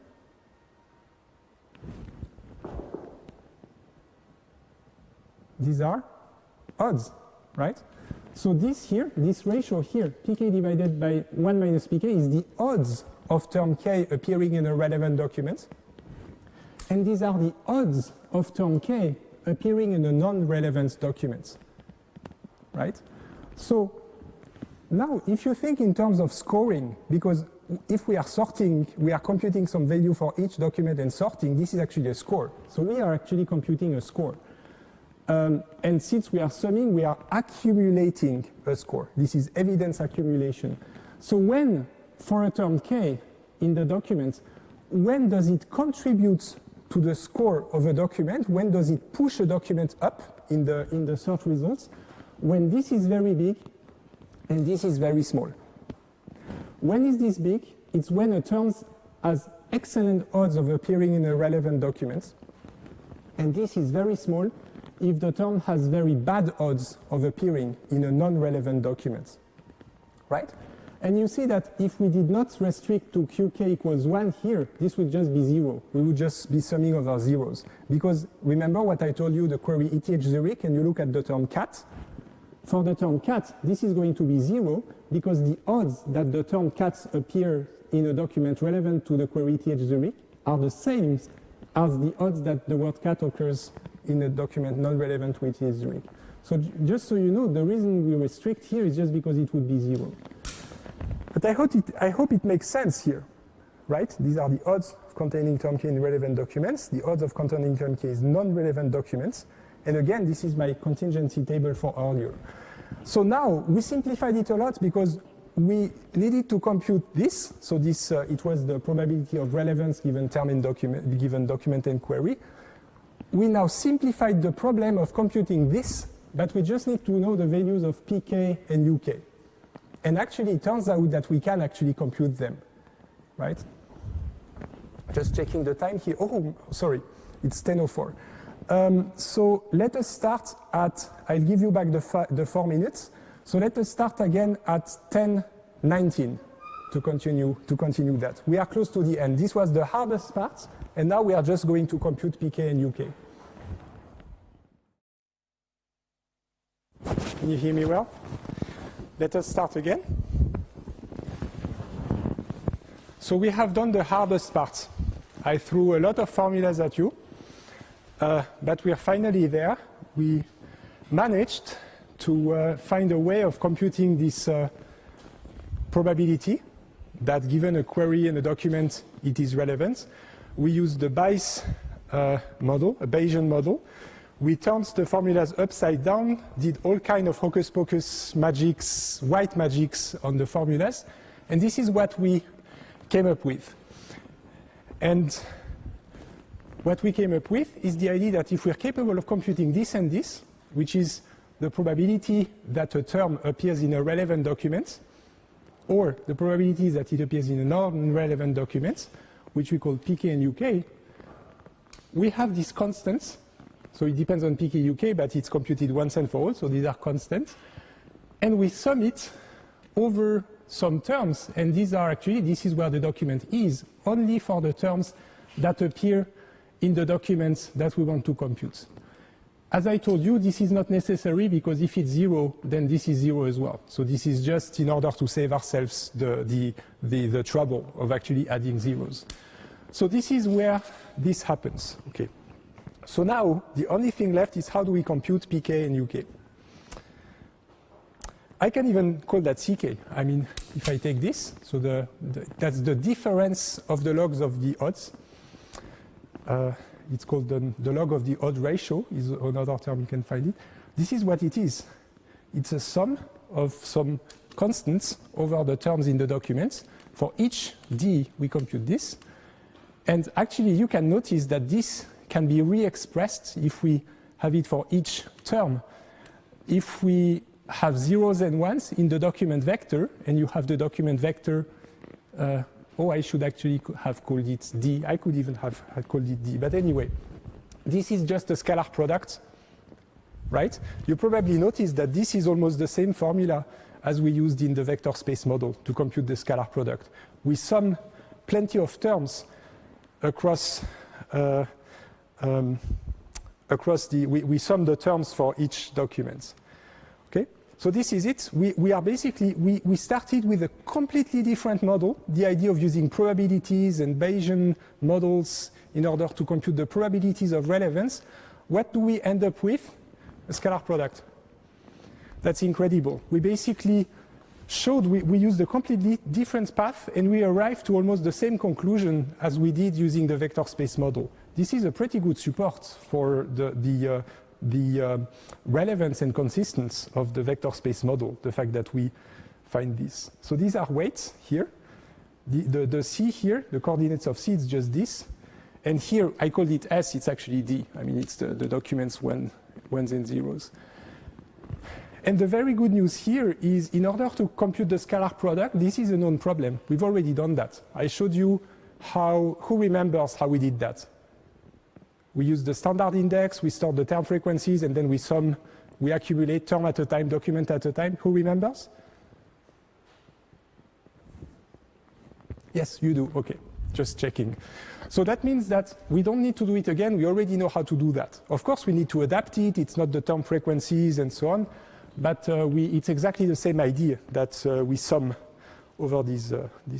These are odds, right? So this here, this ratio here, pk divided by 1 minus pk, is the odds of term k appearing in a relevant document. And these are the odds of term k appearing in a non-relevant document, right? So now if you think in terms of scoring, because if we are sorting, we are computing some value for each document and sorting, this is actually a score. So we are actually computing a score. And since we are summing, we are accumulating a score. This is evidence accumulation. So when, for a term k in the document, when does it contribute to the score of a document? When does it push a document up in the search results? When this is very big and this is very small. When is this big? It's when a term has excellent odds of appearing in a relevant document. And this is very small if the term has very bad odds of appearing in a non-relevant document, right? And you see that if we did not restrict to qk equals 1 here, this would just be 0. We would just be summing over zeros. Because remember what I told you, the query ETH Zurich, and you look at the term cat. For the term cat, this is going to be 0 because the odds that the term cats appear in a document relevant to the query ETH Zurich are the same as the odds that the word cat occurs in a document non-relevant to ETH Zurich. So just so you know, the reason we restrict here is just because it would be 0. But I hope it makes sense here, right? These are the odds of containing term k in relevant documents. The odds of containing term k is non-relevant documents. And again, this is my contingency table for earlier. So now we simplified it a lot because we needed to compute this. So this it was the probability of relevance given term in document, given document and query. We now simplified the problem of computing this, but we just need to know the values of pk and uk. And actually, it turns out that we can actually compute them, right? Just checking the time here. Oh, sorry, it's 10:04. So let us start at, I'll give you back the 4 minutes. So let us start again at 10:19 to continue that. We are close to the end. This was the hardest part, and now we are just going to compute pk and uk. Can you hear me well? Let us start again. So we have done the hardest part. I threw a lot of formulas at you, but we are finally there. We managed to find a way of computing this probability that given a query and a document, it is relevant. We use the Bayes model, a Bayesian model. We turned the formulas upside down, did all kind of hocus pocus magics, white magics on the formulas, and this is what we came up with. And what we came up with is the idea that if we're capable of computing this and this, which is the probability that a term appears in a relevant document, or the probability that it appears in a non-relevant document, which we call pk and uk, we have these constants. So it depends on pk uk, but it's computed once and for all, so these are constants. And we sum it over some terms, and these are actually, this is where the document is, only for the terms that appear in the documents that we want to compute. As I told you, this is not necessary, because if it's 0, then this is 0 as well. So this is just in order to save ourselves the trouble of actually adding zeros. So this is where this happens. Okay. So now the only thing left is how do we compute pk and uk. I can even call that ck. I mean, if I take this, so that's the difference of the logs of the odds. It's called the log of the odd ratio, is another term you can find it. This is what it is. It's a sum of some constants over the terms in the documents. For each d, we compute this. And actually, you can notice that this can be re-expressed if we have it for each term. If we have zeros and ones in the document vector, and you have the document vector, oh, I should actually have called it D. I could even have called it D. But anyway, this is just a scalar product, right? You probably noticed that this is almost the same formula as we used in the vector space model to compute the scalar product. We sum plenty of terms across we sum the terms for each document. Okay, so this is it. We are basically we started with a completely different model, the idea of using probabilities and Bayesian models in order to compute the probabilities of relevance. What do we end up with? A scalar product. That's incredible. We basically showed we used a completely different path, and we arrived to almost the same conclusion as we did using the vector space model. This is a pretty good support for the relevance and consistency of the vector space model, the fact that we find this. So these are weights here. The C here, the coordinates of C, is just this. And here, I called it S, it's actually D. I mean, it's the documents ones and zeros. And the very good news here is in order to compute the scalar product, this is a known problem. We've already done that. I showed you who remembers how we did that? We use the standard index, we store the term frequencies, and then we accumulate term at a time, document at a time. Who remembers? Yes, you do. Okay, just checking. So that means that we don't need to do it again. We already know how to do that. Of course, we need to adapt it. It's not the term frequencies and so on. But it's exactly the same idea that we sum over these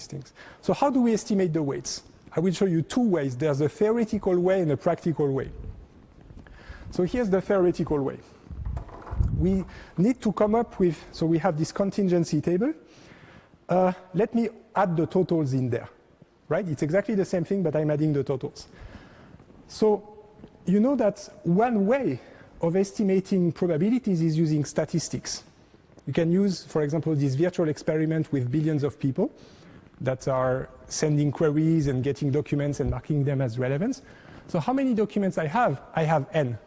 things. So how do we estimate the weights? I will show you two ways. There's a theoretical way and a practical way. So here's the theoretical way. We need to come up with, so we have this contingency table. Let me add the totals in there, right? It's exactly the same thing, but I'm adding the totals. So you know that one way of estimating probabilities is using statistics. You can use, for example, this virtual experiment with billions of people that are sending queries and getting documents and marking them as relevant. So how many documents I have? I have n.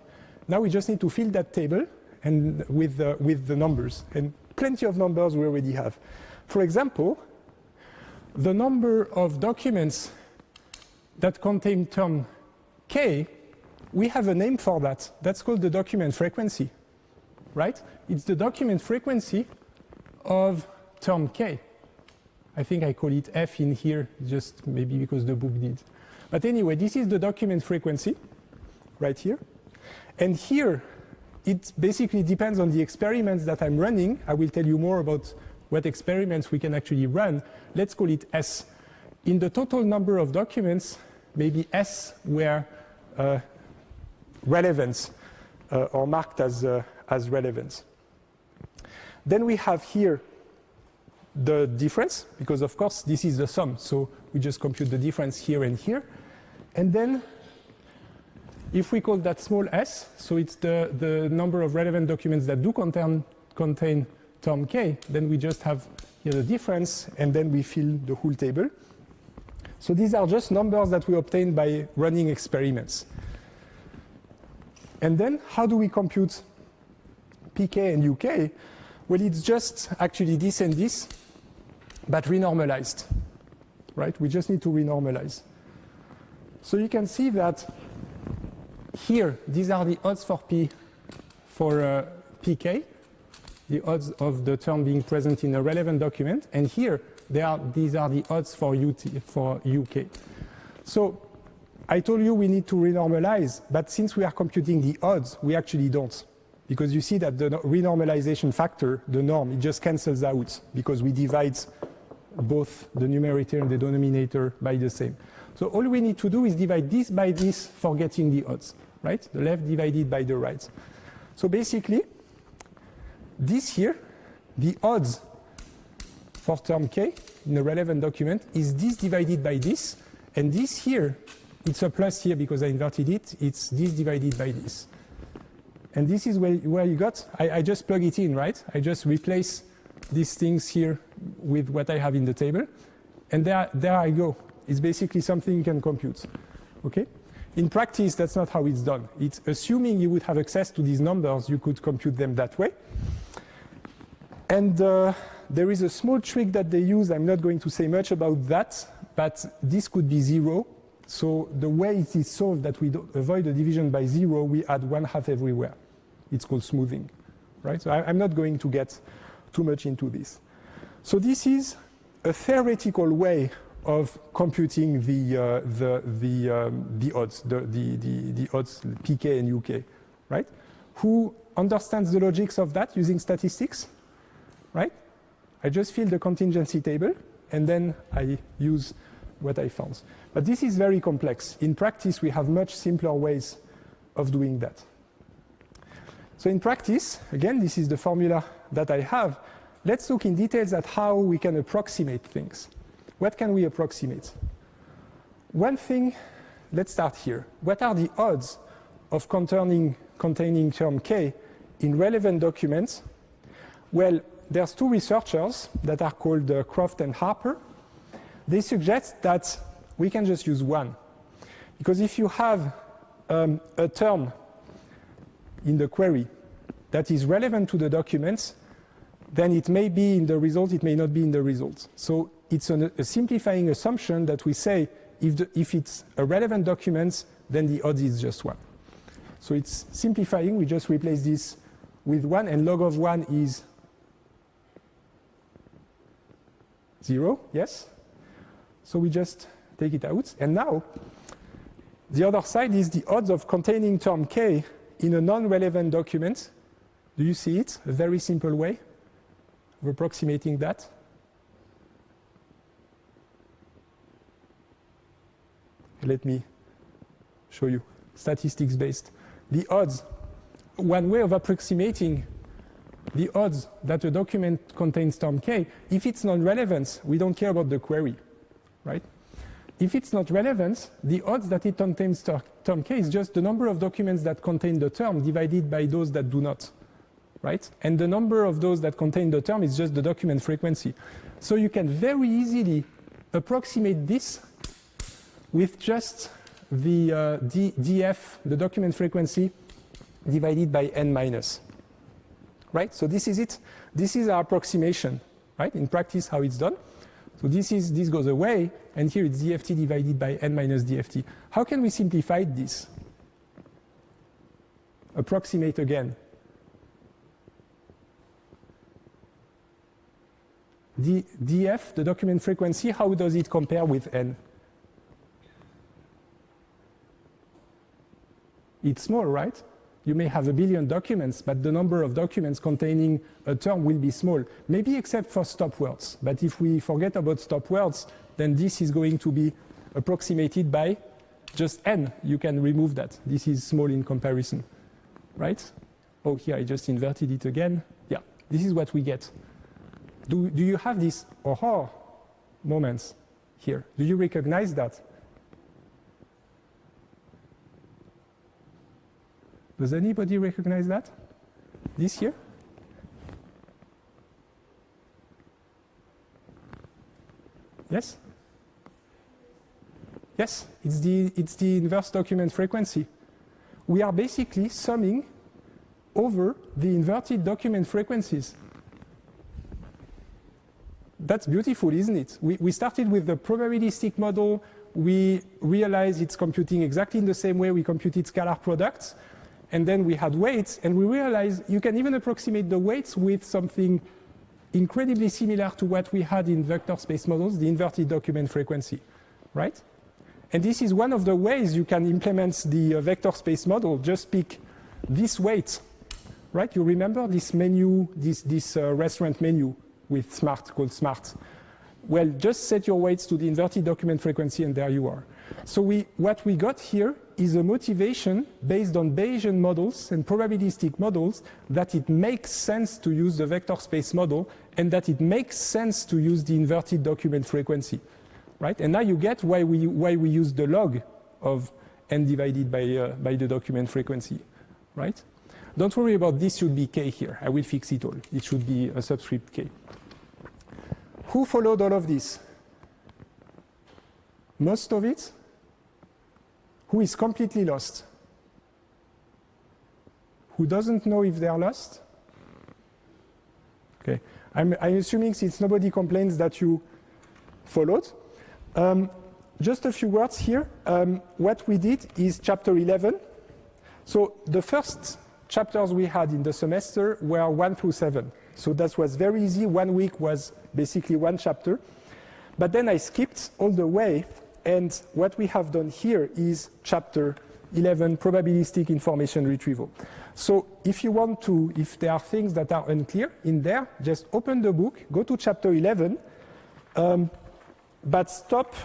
Now we just need to fill that table and with the numbers. And plenty of numbers we already have. For example, the number of documents that contain term k, we have a name for that. That's called the document frequency, right? It's the document frequency of term k. I think I call it F in here, just maybe because the book did. But anyway, this is the document frequency right here. And here, it basically depends on the experiments that I'm running. I will tell you more about what experiments we can actually run. Let's call it S. In the total number of documents, maybe S where relevance or marked as relevance. Then we have here the difference, because of course this is the sum, so we just compute the difference here and here. And then if we call that small s, so it's the number of relevant documents that do contain term k, then we just have here the difference, and then we fill the whole table. So these are just numbers that we obtain by running experiments. And then how do we compute pk and uk? Well, it's just actually this and this, but renormalized, right? We just need to renormalize. So you can see that here, these are the odds for pk, the odds of the term being present in a relevant document, and here these are the odds for uk. So I told you we need to renormalize, but since we are computing the odds, we actually don't. Because you see that the renormalization factor, the norm, it just cancels out because we divide both the numerator and the denominator by the same. So all we need to do is divide this by this for getting the odds, right? The left divided by the right. So basically, this here, the odds for term k in a relevant document is this divided by this, and this here, it's a plus here because I inverted it, it's this divided by this. And this is where you got, I just plug it in, right? I just replace these things here with what I have in the table. And there I go. It's basically something you can compute, okay? In practice, that's not how it's done. It's assuming you would have access to these numbers, you could compute them that way. And there is a small trick that they use. I'm not going to say much about that, but this could be 0. So the way it is solved that we avoid the division by 0, we add 1/2 everywhere. It's called smoothing, right? So I'm not going to get too much into this. So this is a theoretical way of computing the odds, the odds pk and uk, right? Who understands the logics of that using statistics, right? I just fill the contingency table and then I use what I found. But this is very complex. In practice, we have much simpler ways of doing that. So in practice, again, this is the formula that I have. Let's look in details at how we can approximate things. What can we approximate? One thing, let's start here. What are the odds of containing term k in relevant documents? Well, there's two researchers that are called Croft and Harper. They suggest that we can just use 1. Because if you have a term in the query that is relevant to the documents, then it may be in the result, it may not be in the result. So it's a simplifying assumption that we say if it's a relevant document, then the odds is just 1. So it's simplifying, we just replace this with 1, and log of 1 is 0, yes? So we just take it out. And now, the other side is the odds of containing term k in a non-relevant document. Do you see it? A very simple way of approximating that. Let me show you, statistics-based. The odds, one way of approximating the odds that a document contains term k, if it's non-relevant, we don't care about the query, right? If it's not relevant, the odds that it contains term k is just the number of documents that contain the term divided by those that do not, right? And the number of those that contain the term is just the document frequency. So you can very easily approximate this with just the df, the document frequency, divided by n minus, right? So this is it. This is our approximation, right? In practice, how it's done. So this goes away, and here it's dft divided by n minus dft. How can we simplify this? Approximate again. The df, the document frequency, how does it compare with n? It's small, right? You may have 1 billion documents, but the number of documents containing a term will be small, maybe except for stop words. But if we forget about stop words, then this is going to be approximated by just n. You can remove that. This is small in comparison, right? Oh, here I just inverted it again. Yeah, This is what we get. Do you have these aha moments here? Do you recognize that? Does anybody recognize that? This here? Yes? Yes, it's the inverse document frequency. We are basically summing over the inverted document frequencies. That's beautiful, isn't it? We started with the probabilistic model. We realized it's computing exactly in the same way we computed scalar products. And then we had weights, and we realized you can even approximate the weights with something incredibly similar to what we had in vector space models, the inverted document frequency, right? And this is one of the ways you can implement the vector space model. Just pick this weight, right? You remember this menu, this restaurant menu with smart, called smart. Well, just set your weights to the inverted document frequency, and there you are. So what we got here is a motivation based on Bayesian models and probabilistic models that it makes sense to use the vector space model and that it makes sense to use the inverted document frequency, right? And now you get why we use the log of n divided by the document frequency, right? Don't worry about this should be k here. I will fix it all. It should be a subscript k. Who followed all of this? Most of it? Who is completely lost? Who doesn't know if they are lost? Okay, I'm assuming since nobody complains that you followed. Just a few words here. What we did is chapter 11. So the first chapters we had in the semester were 1 through 7. So that was very easy. 1 week was basically one chapter. But then I skipped all the way. And what we have done here is chapter 11, probabilistic information retrieval. So if you want to, if there are things that are unclear in there, just open the book, go to chapter 11, but stop,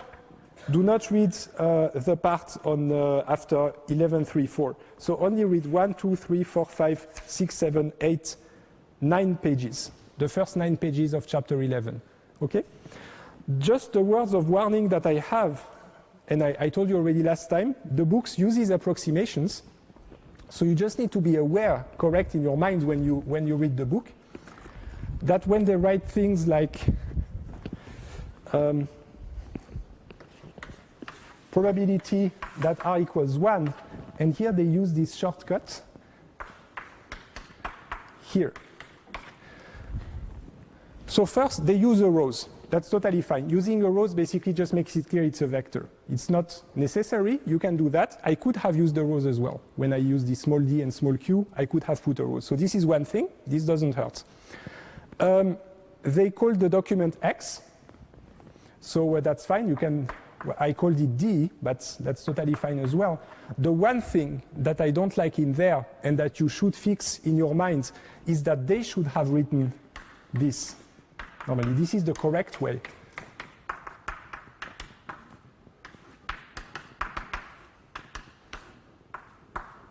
do not read the part on after 11.3.4. So only read 1, 2, 3, 4, 5, 6, 7, 8, 9 pages, the first 9 pages of chapter 11, okay? Just the words of warning that I have, and I told you already last time, the book uses approximations, so you just need to be aware, correct in your mind when you read the book, that when they write things like probability that r equals 1, and here they use this shortcut here. So first, they use arrows. That's totally fine. Using arrows basically just makes it clear it's a vector. It's not necessary. You can do that. I could have used arrows as well. When I use the small d and small q, I could have put arrows. So this is one thing. This doesn't hurt. They call the document X. So that's fine. You can. I called it D, but that's totally fine as well. The one thing that I don't like in there and that you should fix in your minds is that they should have written this. Normally, this is the correct way.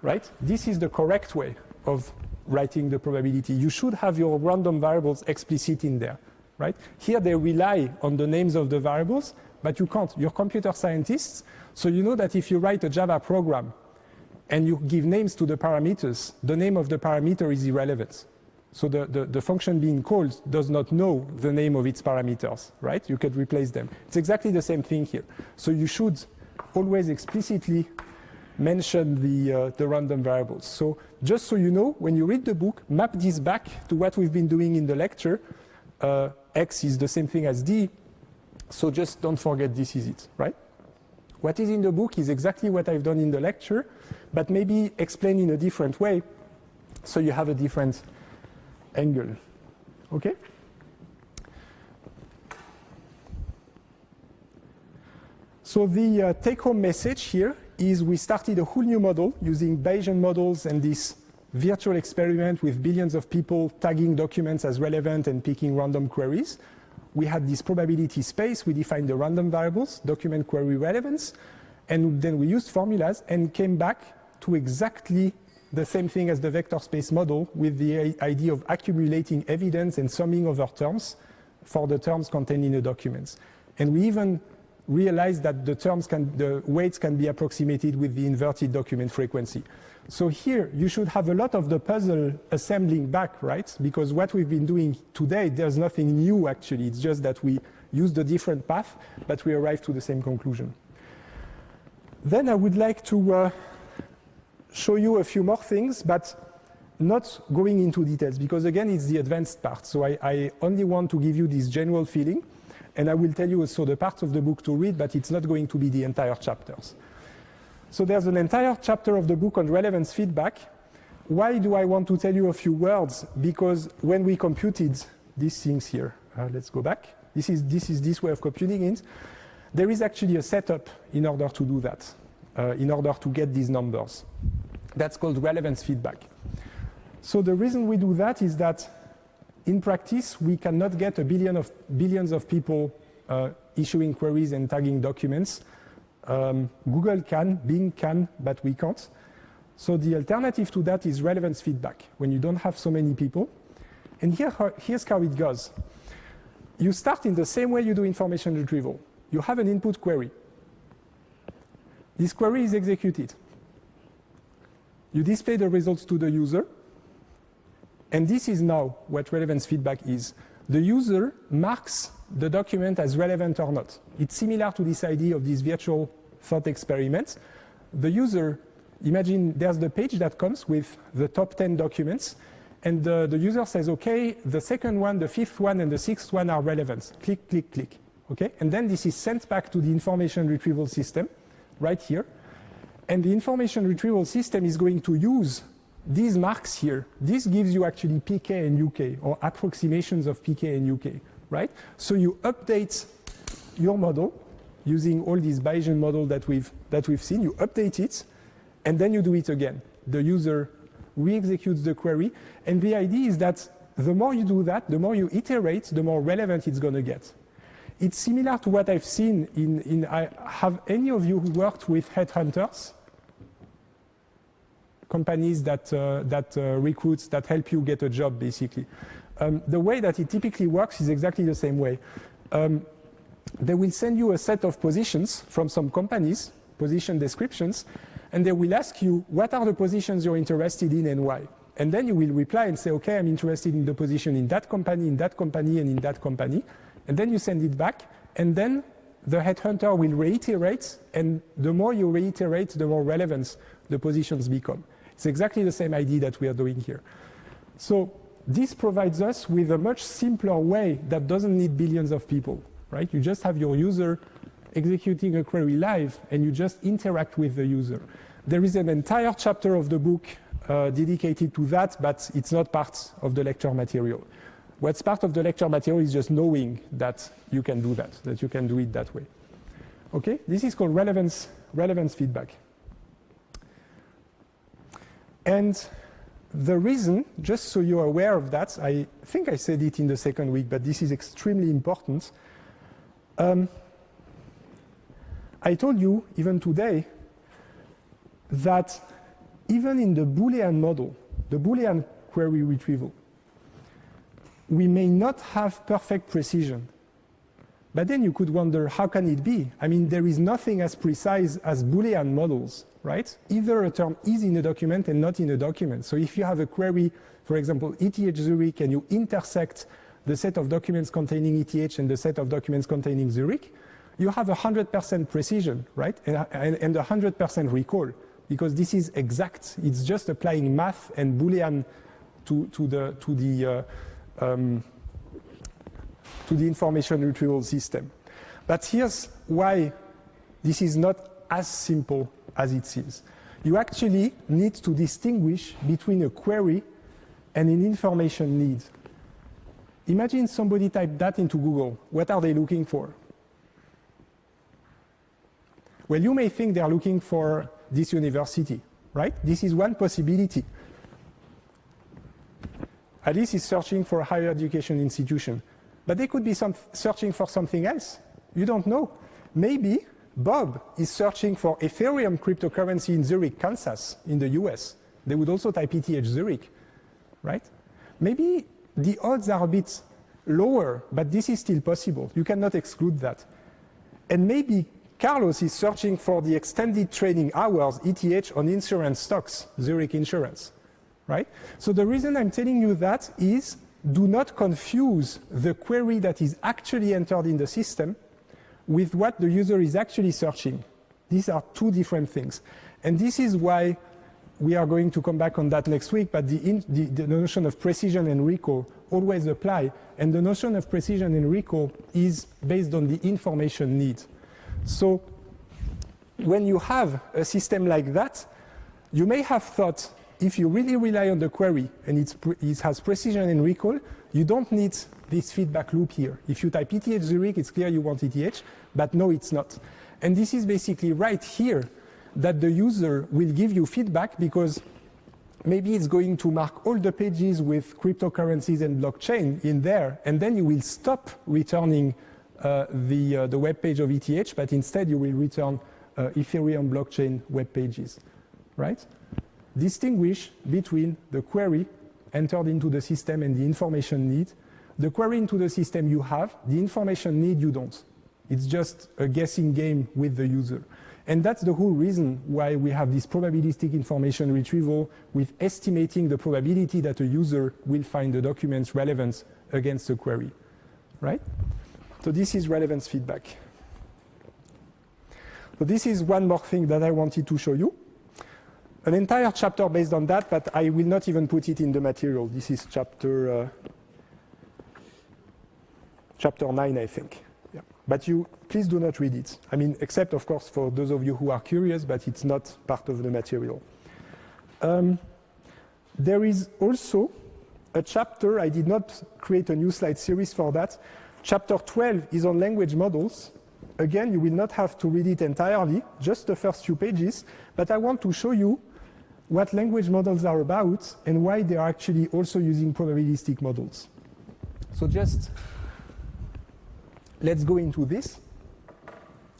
Right? This is the correct way of writing the probability. You should have your random variables explicit in there. Right? Here they rely on the names of the variables, but you can't. You're computer scientists, so you know that if you write a Java program and you give names to the parameters, the name of the parameter is irrelevant. So the function being called does not know the name of its parameters, right? You could replace them. It's exactly the same thing here. So you should always explicitly mention the random variables. So just so you know, when you read the book, map this back to what we've been doing in the lecture. X is the same thing as D, so just don't forget this is it, right? What is in the book is exactly what I've done in the lecture, but maybe explained in a different way, so you have a different angle, okay? So the take-home message here is we started a whole new model using Bayesian models and this virtual experiment with billions of people tagging documents as relevant and picking random queries. We had this probability space, we defined the random variables, document query relevance, and then we used formulas and came back to exactly the same thing as the vector space model with the idea of accumulating evidence and summing over terms for the terms contained in the documents. And we even realized that the weights can be approximated with the inverted document frequency. So here, you should have a lot of the puzzle assembling back, right? Because what we've been doing today, there's nothing new, actually. It's just that we used a different path, but we arrived to the same conclusion. Then I would like to show you a few more things, but not going into details, because again, it's the advanced part. So I only want to give you this general feeling, and I will tell you also the parts of the book to read, but it's not going to be the entire chapters. So there's an entire chapter of the book on relevance feedback. Why do I want to tell you a few words? Because when we computed these things here, let's go back. This is this way of computing it. There is actually a setup in order to do that, in order to get these numbers. That's called relevance feedback. So the reason we do that is that in practice, we cannot get billions of people issuing queries and tagging documents. Google can, Bing can, but we can't. So the alternative to that is relevance feedback, when you don't have so many people. And here's how it goes. You start in the same way you do information retrieval. You have an input query. This query is executed. You display the results to the user. And this is now what relevance feedback is. The user marks the document as relevant or not. It's similar to this idea of this virtual thought experiment. The user, imagine there's the page that comes with the top 10 documents, and the user says, okay, the second one, the fifth one, and the sixth one are relevant. Click, click, click. Okay? And then this is sent back to the information retrieval system right here. And the information retrieval system is going to use these marks here. This gives you actually PK and UK, or approximations of PK and UK, right? So you update your model using all these Bayesian model that we've seen. You update it, and then you do it again. The user re-executes the query, and the idea is that the more you do that, the more you iterate, the more relevant it's going to get. It's similar to what I've seen have any of you who worked with headhunters? Companies that recruits, that help you get a job, basically. The way that it typically works is exactly the same way. They will send you a set of positions from some companies, position descriptions, and they will ask you, what are the positions you're interested in and why? And then you will reply and say, okay, I'm interested in the position in that company, and in that company. And then you send it back, and then the headhunter will reiterate, and the more you reiterate, the more relevant the positions become. It's exactly the same idea that we are doing here. So this provides us with a much simpler way that doesn't need billions of people, right? You just have your user executing a query live, and you just interact with the user. There is an entire chapter of the book dedicated to that, but it's not part of the lecture material. What's part of the lecture material is just knowing that you can do that you can do it that way. Okay, this is called relevance feedback. And the reason, just so you're aware of that, I think I said it in the second week, but this is extremely important. I told you, even today, that even in the Boolean model, the Boolean query retrieval, we may not have perfect precision. But then you could wonder, how can it be? I mean, there is nothing as precise as Boolean models, right? Either a term is in a document and not in a document. So if you have a query, for example, ETH Zurich, and you intersect the set of documents containing ETH and the set of documents containing Zurich, you have 100% precision, right? And 100% recall, because this is exact. It's just applying math and Boolean to the information retrieval system. But here's why this is not as simple as it seems. You actually need to distinguish between a query and an information need. Imagine somebody typed that into Google. What are they looking for? Well, you may think they're looking for this university, right? This is one possibility. Alice is searching for a higher education institution. But they could be searching for something else. You don't know. Maybe Bob is searching for Ethereum cryptocurrency in Zurich, Kansas, in the US. they would also type ETH Zurich, right? Maybe the odds are a bit lower, but this is still possible. You cannot exclude that. And maybe Carlos is searching for the extended trading hours, ETH, on insurance stocks, Zurich Insurance, right? So the reason I'm telling you that is do not confuse the query that is actually entered in the system with what the user is actually searching. These are two different things. And this is why we are going to come back on that next week, but the notion of precision and recall always apply. And the notion of precision and recall is based on the information need. So when you have a system like that, you may have thought, if you really rely on the query and it has precision and recall, you don't need this feedback loop here. If you type ETH Zurich, it's clear you want ETH, but no, it's not. And this is basically right here that the user will give you feedback, because maybe it's going to mark all the pages with cryptocurrencies and blockchain in there, and then you will stop returning the web page of ETH, but instead you will return Ethereum blockchain web pages, right? Distinguish between the query entered into the system and the information need. The query into the system you have, the information need you don't. It's just a guessing game with the user. And that's the whole reason why we have this probabilistic information retrieval with estimating the probability that a user will find the document's relevance against the query, right? So this is relevance feedback. So this is one more thing that I wanted to show you. An entire chapter based on that, but I will not even put it in the material. This is chapter 9, I think. Yeah. But you please do not read it. I mean, except of course for those of you who are curious, but it's not part of the material. There is also a chapter, I did not create a new slide series for that. Chapter 12 is on language models. Again, you will not have to read it entirely, just the first few pages, but I want to show you what language models are about and why they are actually also using probabilistic models. So just let's go into this.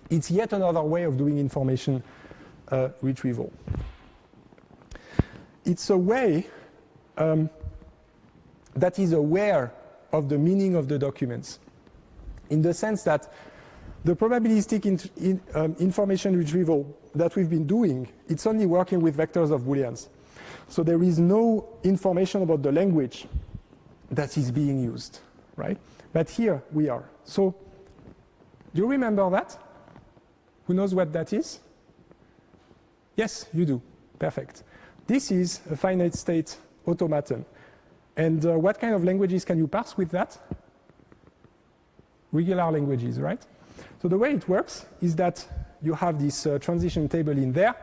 It's yet another way of doing information retrieval. It's a way that is aware of the meaning of the documents, in the sense that the probabilistic information retrieval that we've been doing, it's only working with vectors of Booleans. So there is no information about the language that is being used, right? But here we are. So do you remember that? Who knows what that is? Yes, you do. Perfect. This is a finite state automaton. And what kind of languages can you parse with that? Regular languages, right? So the way it works is that you have this transition table in there.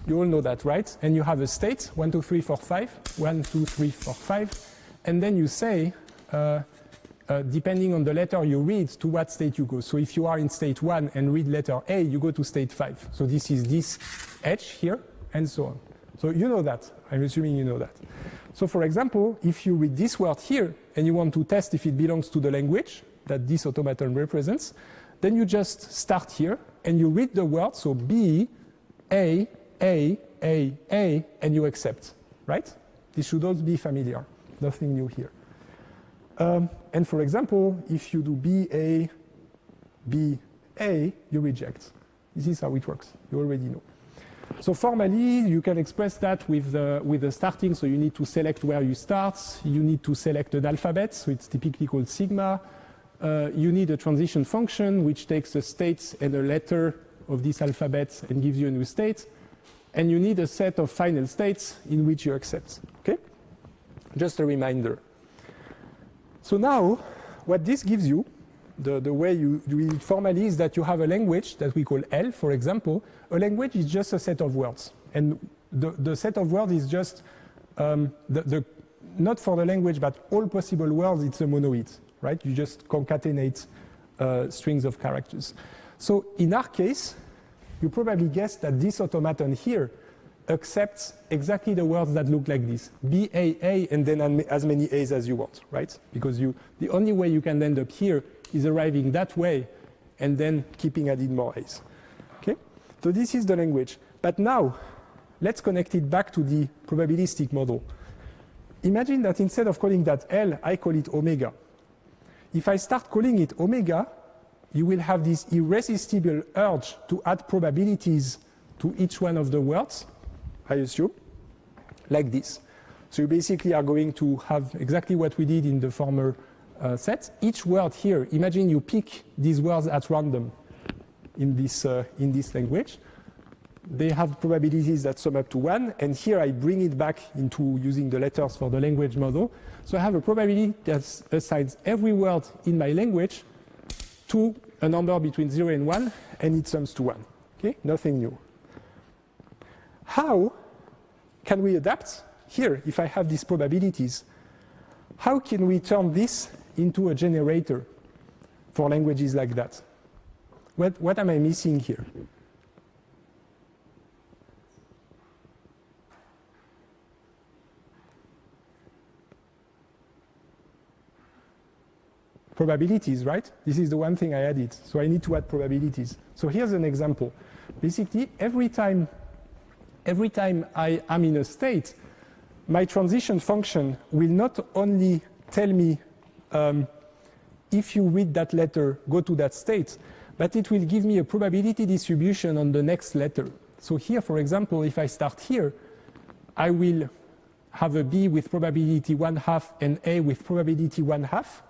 You all know that, right? And you have a state, 1, 2, 3, 4, 5, 1, 2, 3, 4, 5. And then you say, depending on the letter you read, to what state you go. So if you are in state 1 and read letter A, you go to state 5. So this is this H here, and so on. So you know that. I'm assuming you know that. So for example, if you read this word here, and you want to test if it belongs to the language that this automaton represents, then you just start here, and you read the word, so B, A, and you accept, right? This should all be familiar. Nothing new here. And for example, if you do B, A, you reject. This is how it works. You already know. So formally, you can express that with the starting. So you need to select where you start. You need to select an alphabet. So it's typically called sigma. You need a transition function, which takes a state and a letter of this alphabet and gives you a new state. And you need a set of final states in which you accept. Okay? Just a reminder. So now, what this gives you, the way you do it formally, is that you have a language that we call L, for example. A language is just a set of words. And the set of words is just, not for the language, but all possible words, it's a monoid, right? You just concatenate strings of characters. So in our case, you probably guessed that this automaton here accepts exactly the words that look like this. B, A, and then as many A's as you want, right? Because the only way you can end up here is arriving that way and then keeping adding more A's. Okay? So this is the language. But now, let's connect it back to the probabilistic model. Imagine that instead of calling that L, I call it omega. If I start calling it omega, you will have this irresistible urge to add probabilities to each one of the words, I assume, like this. So you basically are going to have exactly what we did in the former set. Each word here, imagine you pick these words at random in this language. They have probabilities that sum up to 1, and here I bring it back into using the letters for the language model. So I have a probability that assigns every word in my language to a number between 0 and 1, and it sums to 1. Okay, nothing new. How can we adapt here if I have these probabilities? How can we turn this into a generator for languages like that? What am I missing here? Probabilities, right? This is the one thing I added. So I need to add probabilities. So here's an example. Basically, every time I am in a state, my transition function will not only tell me if you read that letter, go to that state, but it will give me a probability distribution on the next letter. So here, for example, if I start here, I will have a B with probability 1/2 and A with probability 1/2.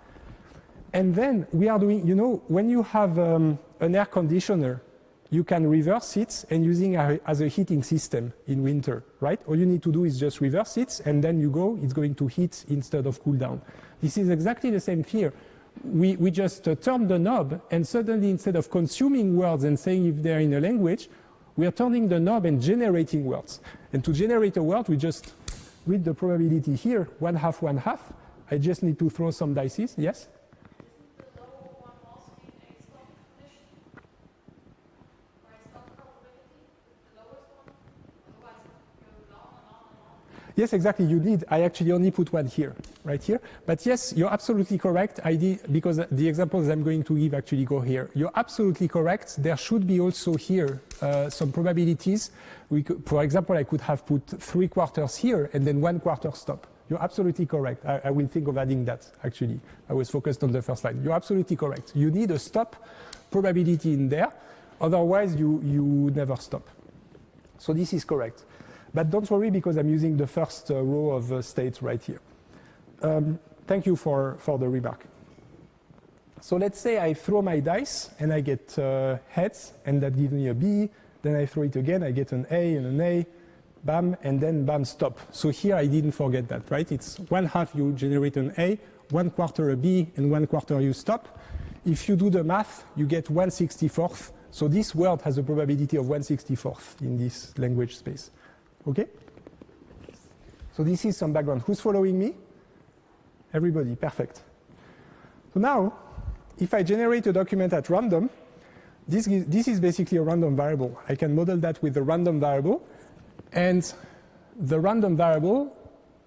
And then we are doing, you know, when you have an air conditioner, you can reverse it and using it as a heating system in winter, right? All you need to do is just reverse it, and then you go, it's going to heat instead of cool down. This is exactly the same here. We just turn the knob, and suddenly instead of consuming words and saying if they're in a language, we are turning the knob and generating words. And to generate a word, we just read the probability here, 1/2, 1/2. I just need to throw some dices, yes? Yes, exactly. You did. I actually only put one here, right here. But yes, you're absolutely correct. I did, because the examples I'm going to give actually go here. You're absolutely correct. There should be also here some probabilities. For example, I could have put 3/4 here and then 1/4 stop. You're absolutely correct. I will think of adding that, actually. I was focused on the first line. You're absolutely correct. You need a stop probability in there. Otherwise, you never stop. So this is correct. But don't worry, because I'm using the first row of states right here. Thank you for the remark. So let's say I throw my dice and I get heads, and that gives me a B. Then I throw it again, I get an A and an A, bam, and then bam, stop. So here I didn't forget that, right? It's 1/2 you generate an A, 1/4 a B, and 1/4 you stop. If you do the math, you get 1/64. So this word has a probability of 1/64 in this language space. Okay? So this is some background. Who's following me? Everybody, perfect. So now, if I generate a document at random, this is basically a random variable. I can model that with a random variable, and the random variable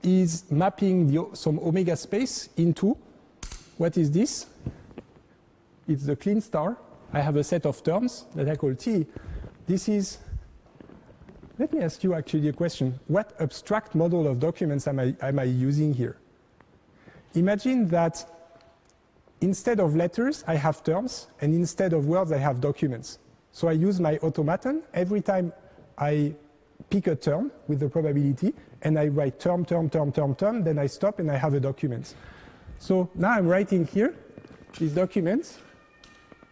is mapping some omega space into, what is this? It's the clean star. I have a set of terms that I call T. This is, let me ask you actually a question. What abstract model of documents am I using here? Imagine that instead of letters, I have terms, and instead of words, I have documents. So I use my automaton. Every time I pick a term with the probability, and I write term, then I stop, and I have a document. So now I'm writing here, this document.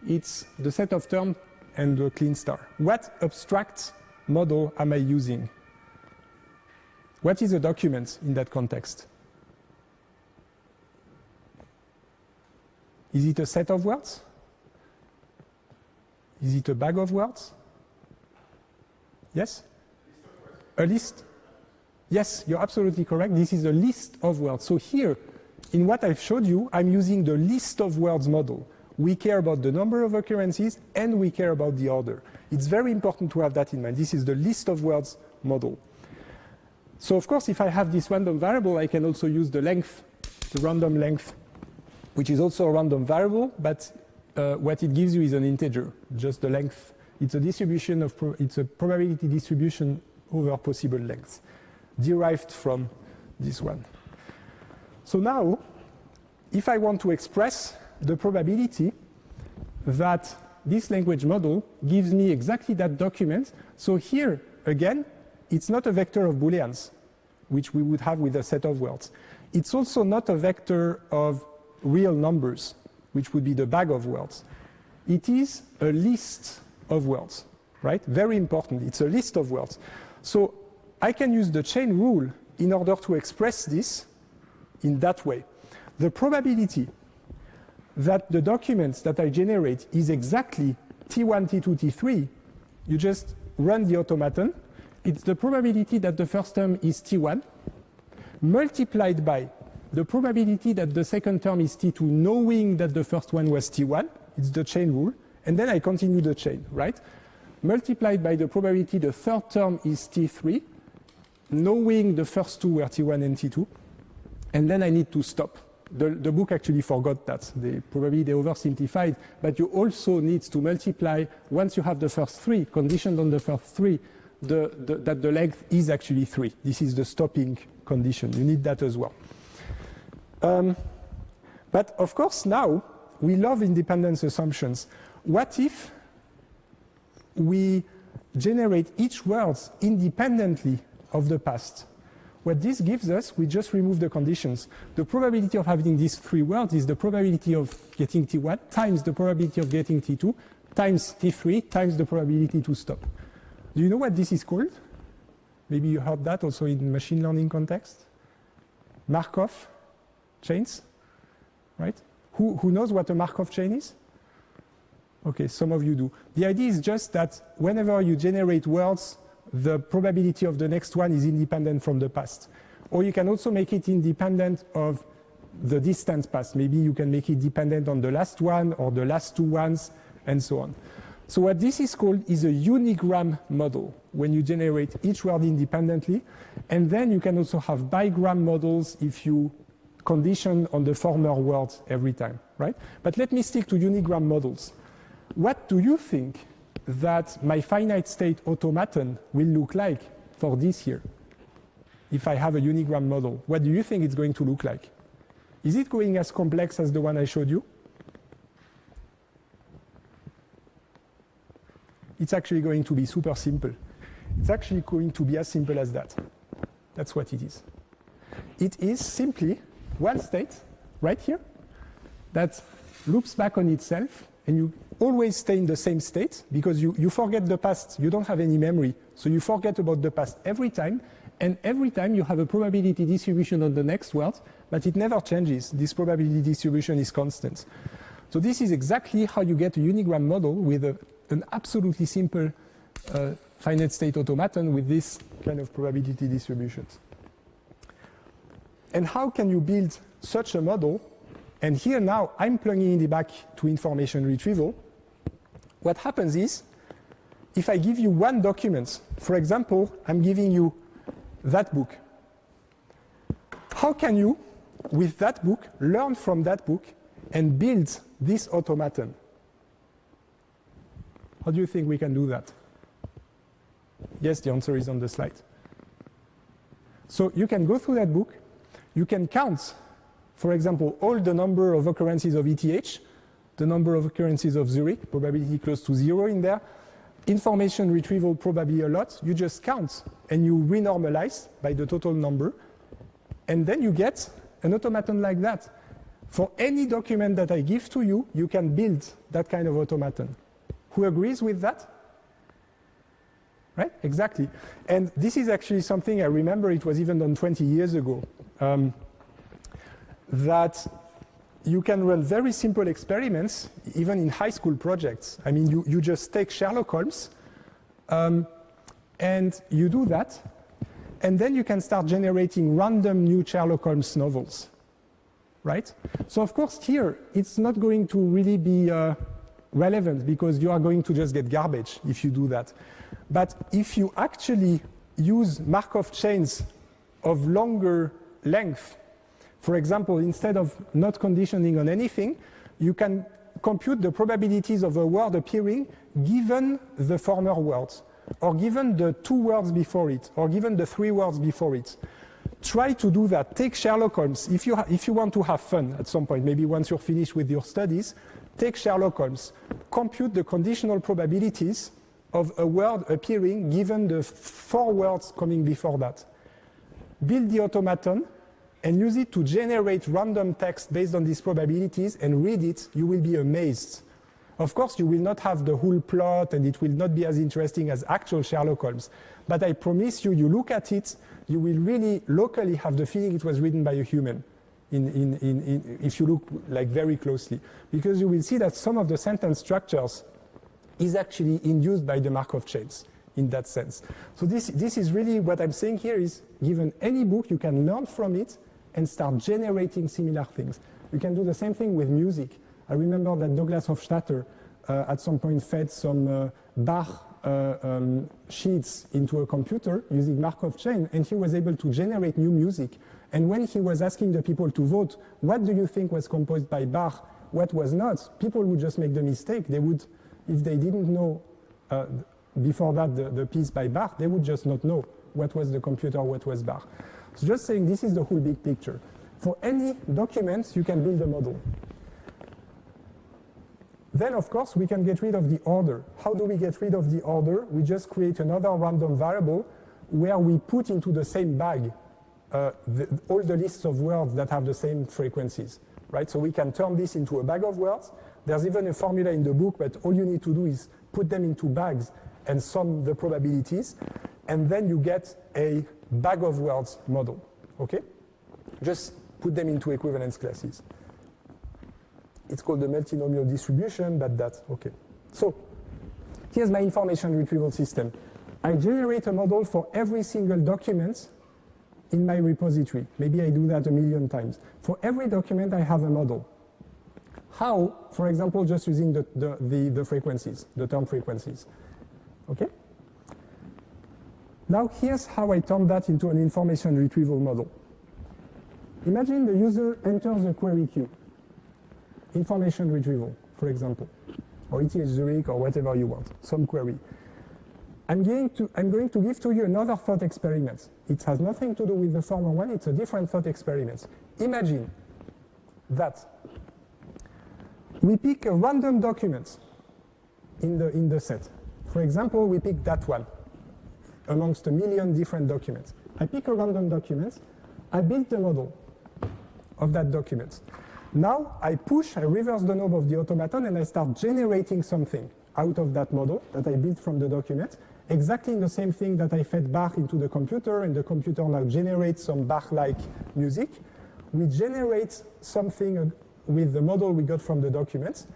It's the set of terms and the clean star. What abstract model am I using? What is a document in that context? Is it a set of words? Is it a bag of words? Yes? A list? Yes, you're absolutely correct. This is a list of words. So here, in what I've showed you, I'm using the list of words model. We care about the number of occurrences, and we care about the order. It's very important to have that in mind. This is the list of words model. So of course, if I have this random variable, I can also use the length, the random length, which is also a random variable, but what it gives you is an integer, just the length. It's a distribution of, it's a probability distribution over possible lengths, derived from this one. So now, if I want to express the probability that this language model gives me exactly that document, so here, again, it's not a vector of Booleans, which we would have with a set of words. It's also not a vector of real numbers, which would be the bag of words. It is a list of words, right? Very important, it's a list of words. So I can use the chain rule in order to express this in that way. The probability that the documents that I generate is exactly T1, T2, T3, you just run the automaton. It's the probability that the first term is T1 multiplied by the probability that the second term is T2, knowing that the first one was T1, it's the chain rule, and then I continue the chain, right? Multiplied by the probability the third term is T3, knowing the first two were T1 and T2, and then I need to stop. The book actually forgot that. Probably they oversimplified, but you also need to multiply, once you have the first three, conditioned on the first three, that the length is actually 3. This is the stopping condition. You need that as well. But of course now, we love independence assumptions. What if we generate each word independently of the past? What this gives us, we just remove the conditions. The probability of having these 3 words is the probability of getting T1 times the probability of getting T2 times T3 times the probability to stop. Do you know what this is called? Maybe you heard that also in machine learning context. Markov chains, right? Who knows what a Markov chain is? Okay, some of you do. The idea is just that whenever you generate words, the probability of the next one is independent from the past. Or you can also make it independent of the distant past. Maybe you can make it dependent on the last one or the last 2 ones and so on. So what this is called is a unigram model, when you generate each word independently. And then you can also have bigram models if you condition on the former words every time, right? But let me stick to unigram models. What do you think that my finite state automaton will look like for this here? If I have a unigram model, what do you think it's going to look like? Is it going as complex as the one I showed you? It's actually going to be super simple. It's actually going to be as simple as that. That's what it is. It is simply one state right here that loops back on itself, and you always stay in the same state because you forget the past. You don't have any memory, so you forget about the past every time, and every time you have a probability distribution on the next word, but it never changes. This probability distribution is constant. So this is exactly how you get a unigram model with an absolutely simple finite state automaton with this kind of probability distributions. And how can you build such a model? And here now I'm plugging it back to information retrieval. What happens is, if I give you one document, for example, I'm giving you that book. How can you, with that book, learn from that book and build this automaton? How do you think we can do that? Yes, the answer is on the slide. So you can go through that book. You can count, for example, all the number of occurrences of ETH, the number of occurrences of Zurich, probability close to 0 in there. Information retrieval, probably a lot. You just count and you renormalize by the total number. And then you get an automaton like that. For any document that I give to you, you can build that kind of automaton. Who agrees with that? Right? Exactly. And this is actually something I remember, it was even done 20 years ago. That you can run very simple experiments, even in high school projects. I mean, you just take Sherlock Holmes, and you do that, and then you can start generating random new Sherlock Holmes novels, right? So of course here, it's not going to really be relevant because you are going to just get garbage if you do that. But if you actually use Markov chains of longer length, for example, instead of not conditioning on anything, you can compute the probabilities of a word appearing given the former words. or given the 2 words before it, or given the 3 words before it. Try to do that. Take Sherlock Holmes. If you want to have fun at some point, maybe once you're finished with your studies, take Sherlock Holmes. Compute the conditional probabilities of a word appearing given the 4 words coming before that. Build the automaton and use it to generate random text based on these probabilities and read it. You will be amazed. Of course, you will not have the whole plot and it will not be as interesting as actual Sherlock Holmes. But I promise you, you look at it, you will really locally have the feeling it was written by a human if you look like very closely. Because you will see that some of the sentence structures is actually induced by the Markov chains in that sense. So this is really what I'm saying here is given any book, you can learn from it and start generating similar things. You can do the same thing with music. I remember that Douglas Hofstadter at some point fed some Bach sheets into a computer using Markov chain, and he was able to generate new music. And when he was asking the people to vote, what do you think was composed by Bach, what was not, people would just make the mistake. They would, if they didn't know before that the piece by Bach, they would just not know what was the computer, what was Bach. So just saying this is the whole big picture. For any documents, you can build a model. Then, of course, we can get rid of the order. How do we get rid of the order? We just create another random variable where we put into the same bag all the lists of words that have the same frequencies, right? So we can turn this into a bag of words. There's even a formula in the book, but all you need to do is put them into bags and sum the probabilities, and then you get a bag of words model, okay? Just put them into equivalence classes. It's called the multinomial distribution, but that's okay. So here's my information retrieval system. I generate a model for every single document in my repository. Maybe I do that 1,000,000 times. For every document, I have a model. How? For example, just using the frequencies, the term frequencies. Okay? Now, here's how I turn that into an information retrieval model. Imagine the user enters a query queue. Information retrieval, for example, or ETH Zurich, or whatever you want, some query. I'm going to give to you another thought experiment. It has nothing to do with the former one, it's a different thought experiment. Imagine that we pick a random document in the set. For example, we pick that one amongst 1,000,000 different documents. I pick a random document, I build the model of that document. Now I reverse the knob of the automaton, and I start generating something out of that model that I built from the document, exactly the same thing that I fed Bach into the computer, and the computer now generates some Bach-like music. We generate something with the model we got from the documents,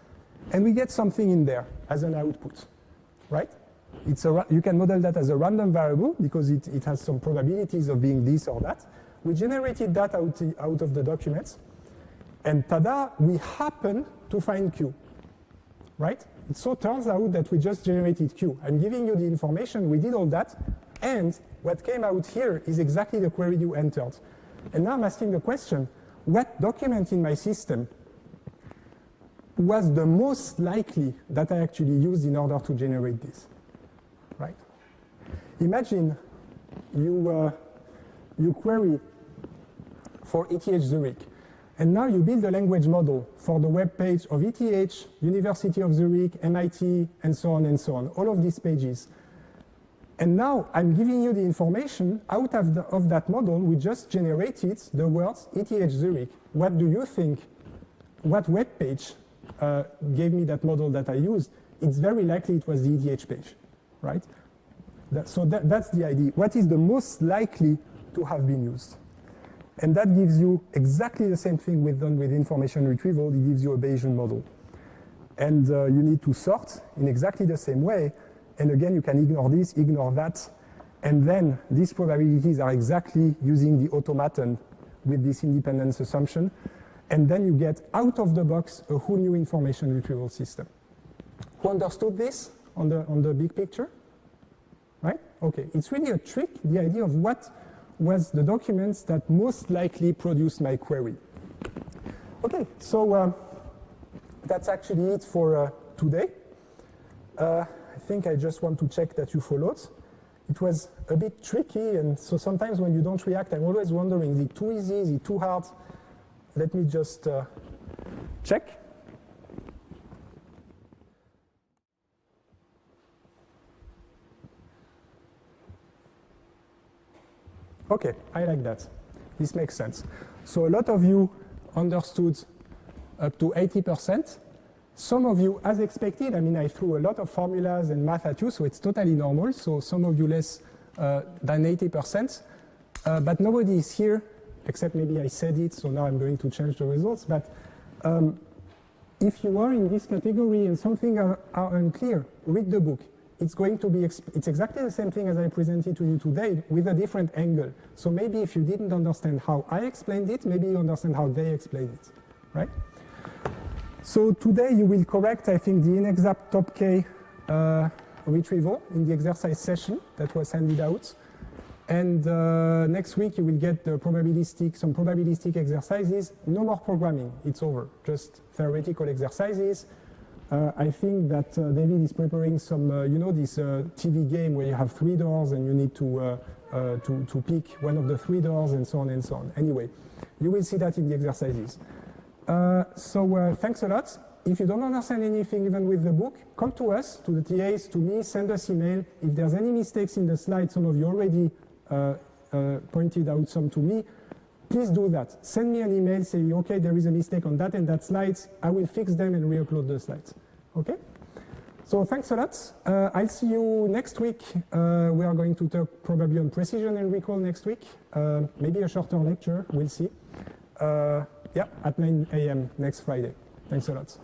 and we get something in there as an output, right? You can model that as a random variable because it has some probabilities of being this or that. We generated that out of the documents, and tada, we happen to find Q, right? It so turns out that we just generated Q. I'm giving you the information, we did all that, and what came out here is exactly the query you entered. And now I'm asking the question, what document in my system was the most likely that I actually used in order to generate this, right? Imagine you query for ETH Zurich. And now you build a language model for the web page of ETH, University of Zurich, MIT, and so on, all of these pages. And now I'm giving you the information out of that model. We just generated the words ETH Zurich. What do you think? What web page gave me that model that I used? It's very likely it was the ETH page, right? That's the idea. What is the most likely to have been used? And that gives you exactly the same thing we've done with information retrieval. It gives you a Bayesian model. And you need to sort in exactly the same way. And again, you can ignore this, ignore that. And then these probabilities are exactly using the automaton with this independence assumption. And then you get out of the box a whole new information retrieval system. Who understood this on the big picture? Right? Okay, it's really a trick, the idea of what was the documents that most likely produced my query. Okay, so that's actually it for today. I think I just want to check that you followed. It was a bit tricky, and so sometimes when you don't react, I'm always wondering, is it too easy, is it too hard? Let me just check. Okay, I like that. This makes sense. So a lot of you understood up to 80%. Some of you, as expected, I mean, I threw a lot of formulas and math at you, so it's totally normal. So some of you less than 80%. But nobody is here, except maybe I said it, so now I'm going to change the results. But if you are in this category and something are unclear, read the book. It's going to be, it's exactly the same thing as I presented to you today with a different angle. So maybe if you didn't understand how I explained it, maybe you understand how they explained it, right? So today you will correct, I think, the inexact top K retrieval in the exercise session that was handed out. And next week you will get the some probabilistic exercises. No more programming, it's over, just theoretical exercises. I think that David is preparing some, you know, this TV game where you have 3 doors and you need to pick one of the 3 doors and so on and so on. Anyway, you will see that in the exercises. So thanks a lot. If you don't understand anything even with the book, come to us, to the TAs, to me, send us email. If there's any mistakes in the slides, some of you already pointed out some to me, please do that. Send me an email saying, okay, there is a mistake on that and that slides. I will fix them and re-upload the slides. Okay? So thanks a lot. I'll see you next week. We are going to talk probably on precision and recall next week. Maybe a shorter lecture, we'll see. Yeah, at 9 a.m. next Friday. Thanks a lot.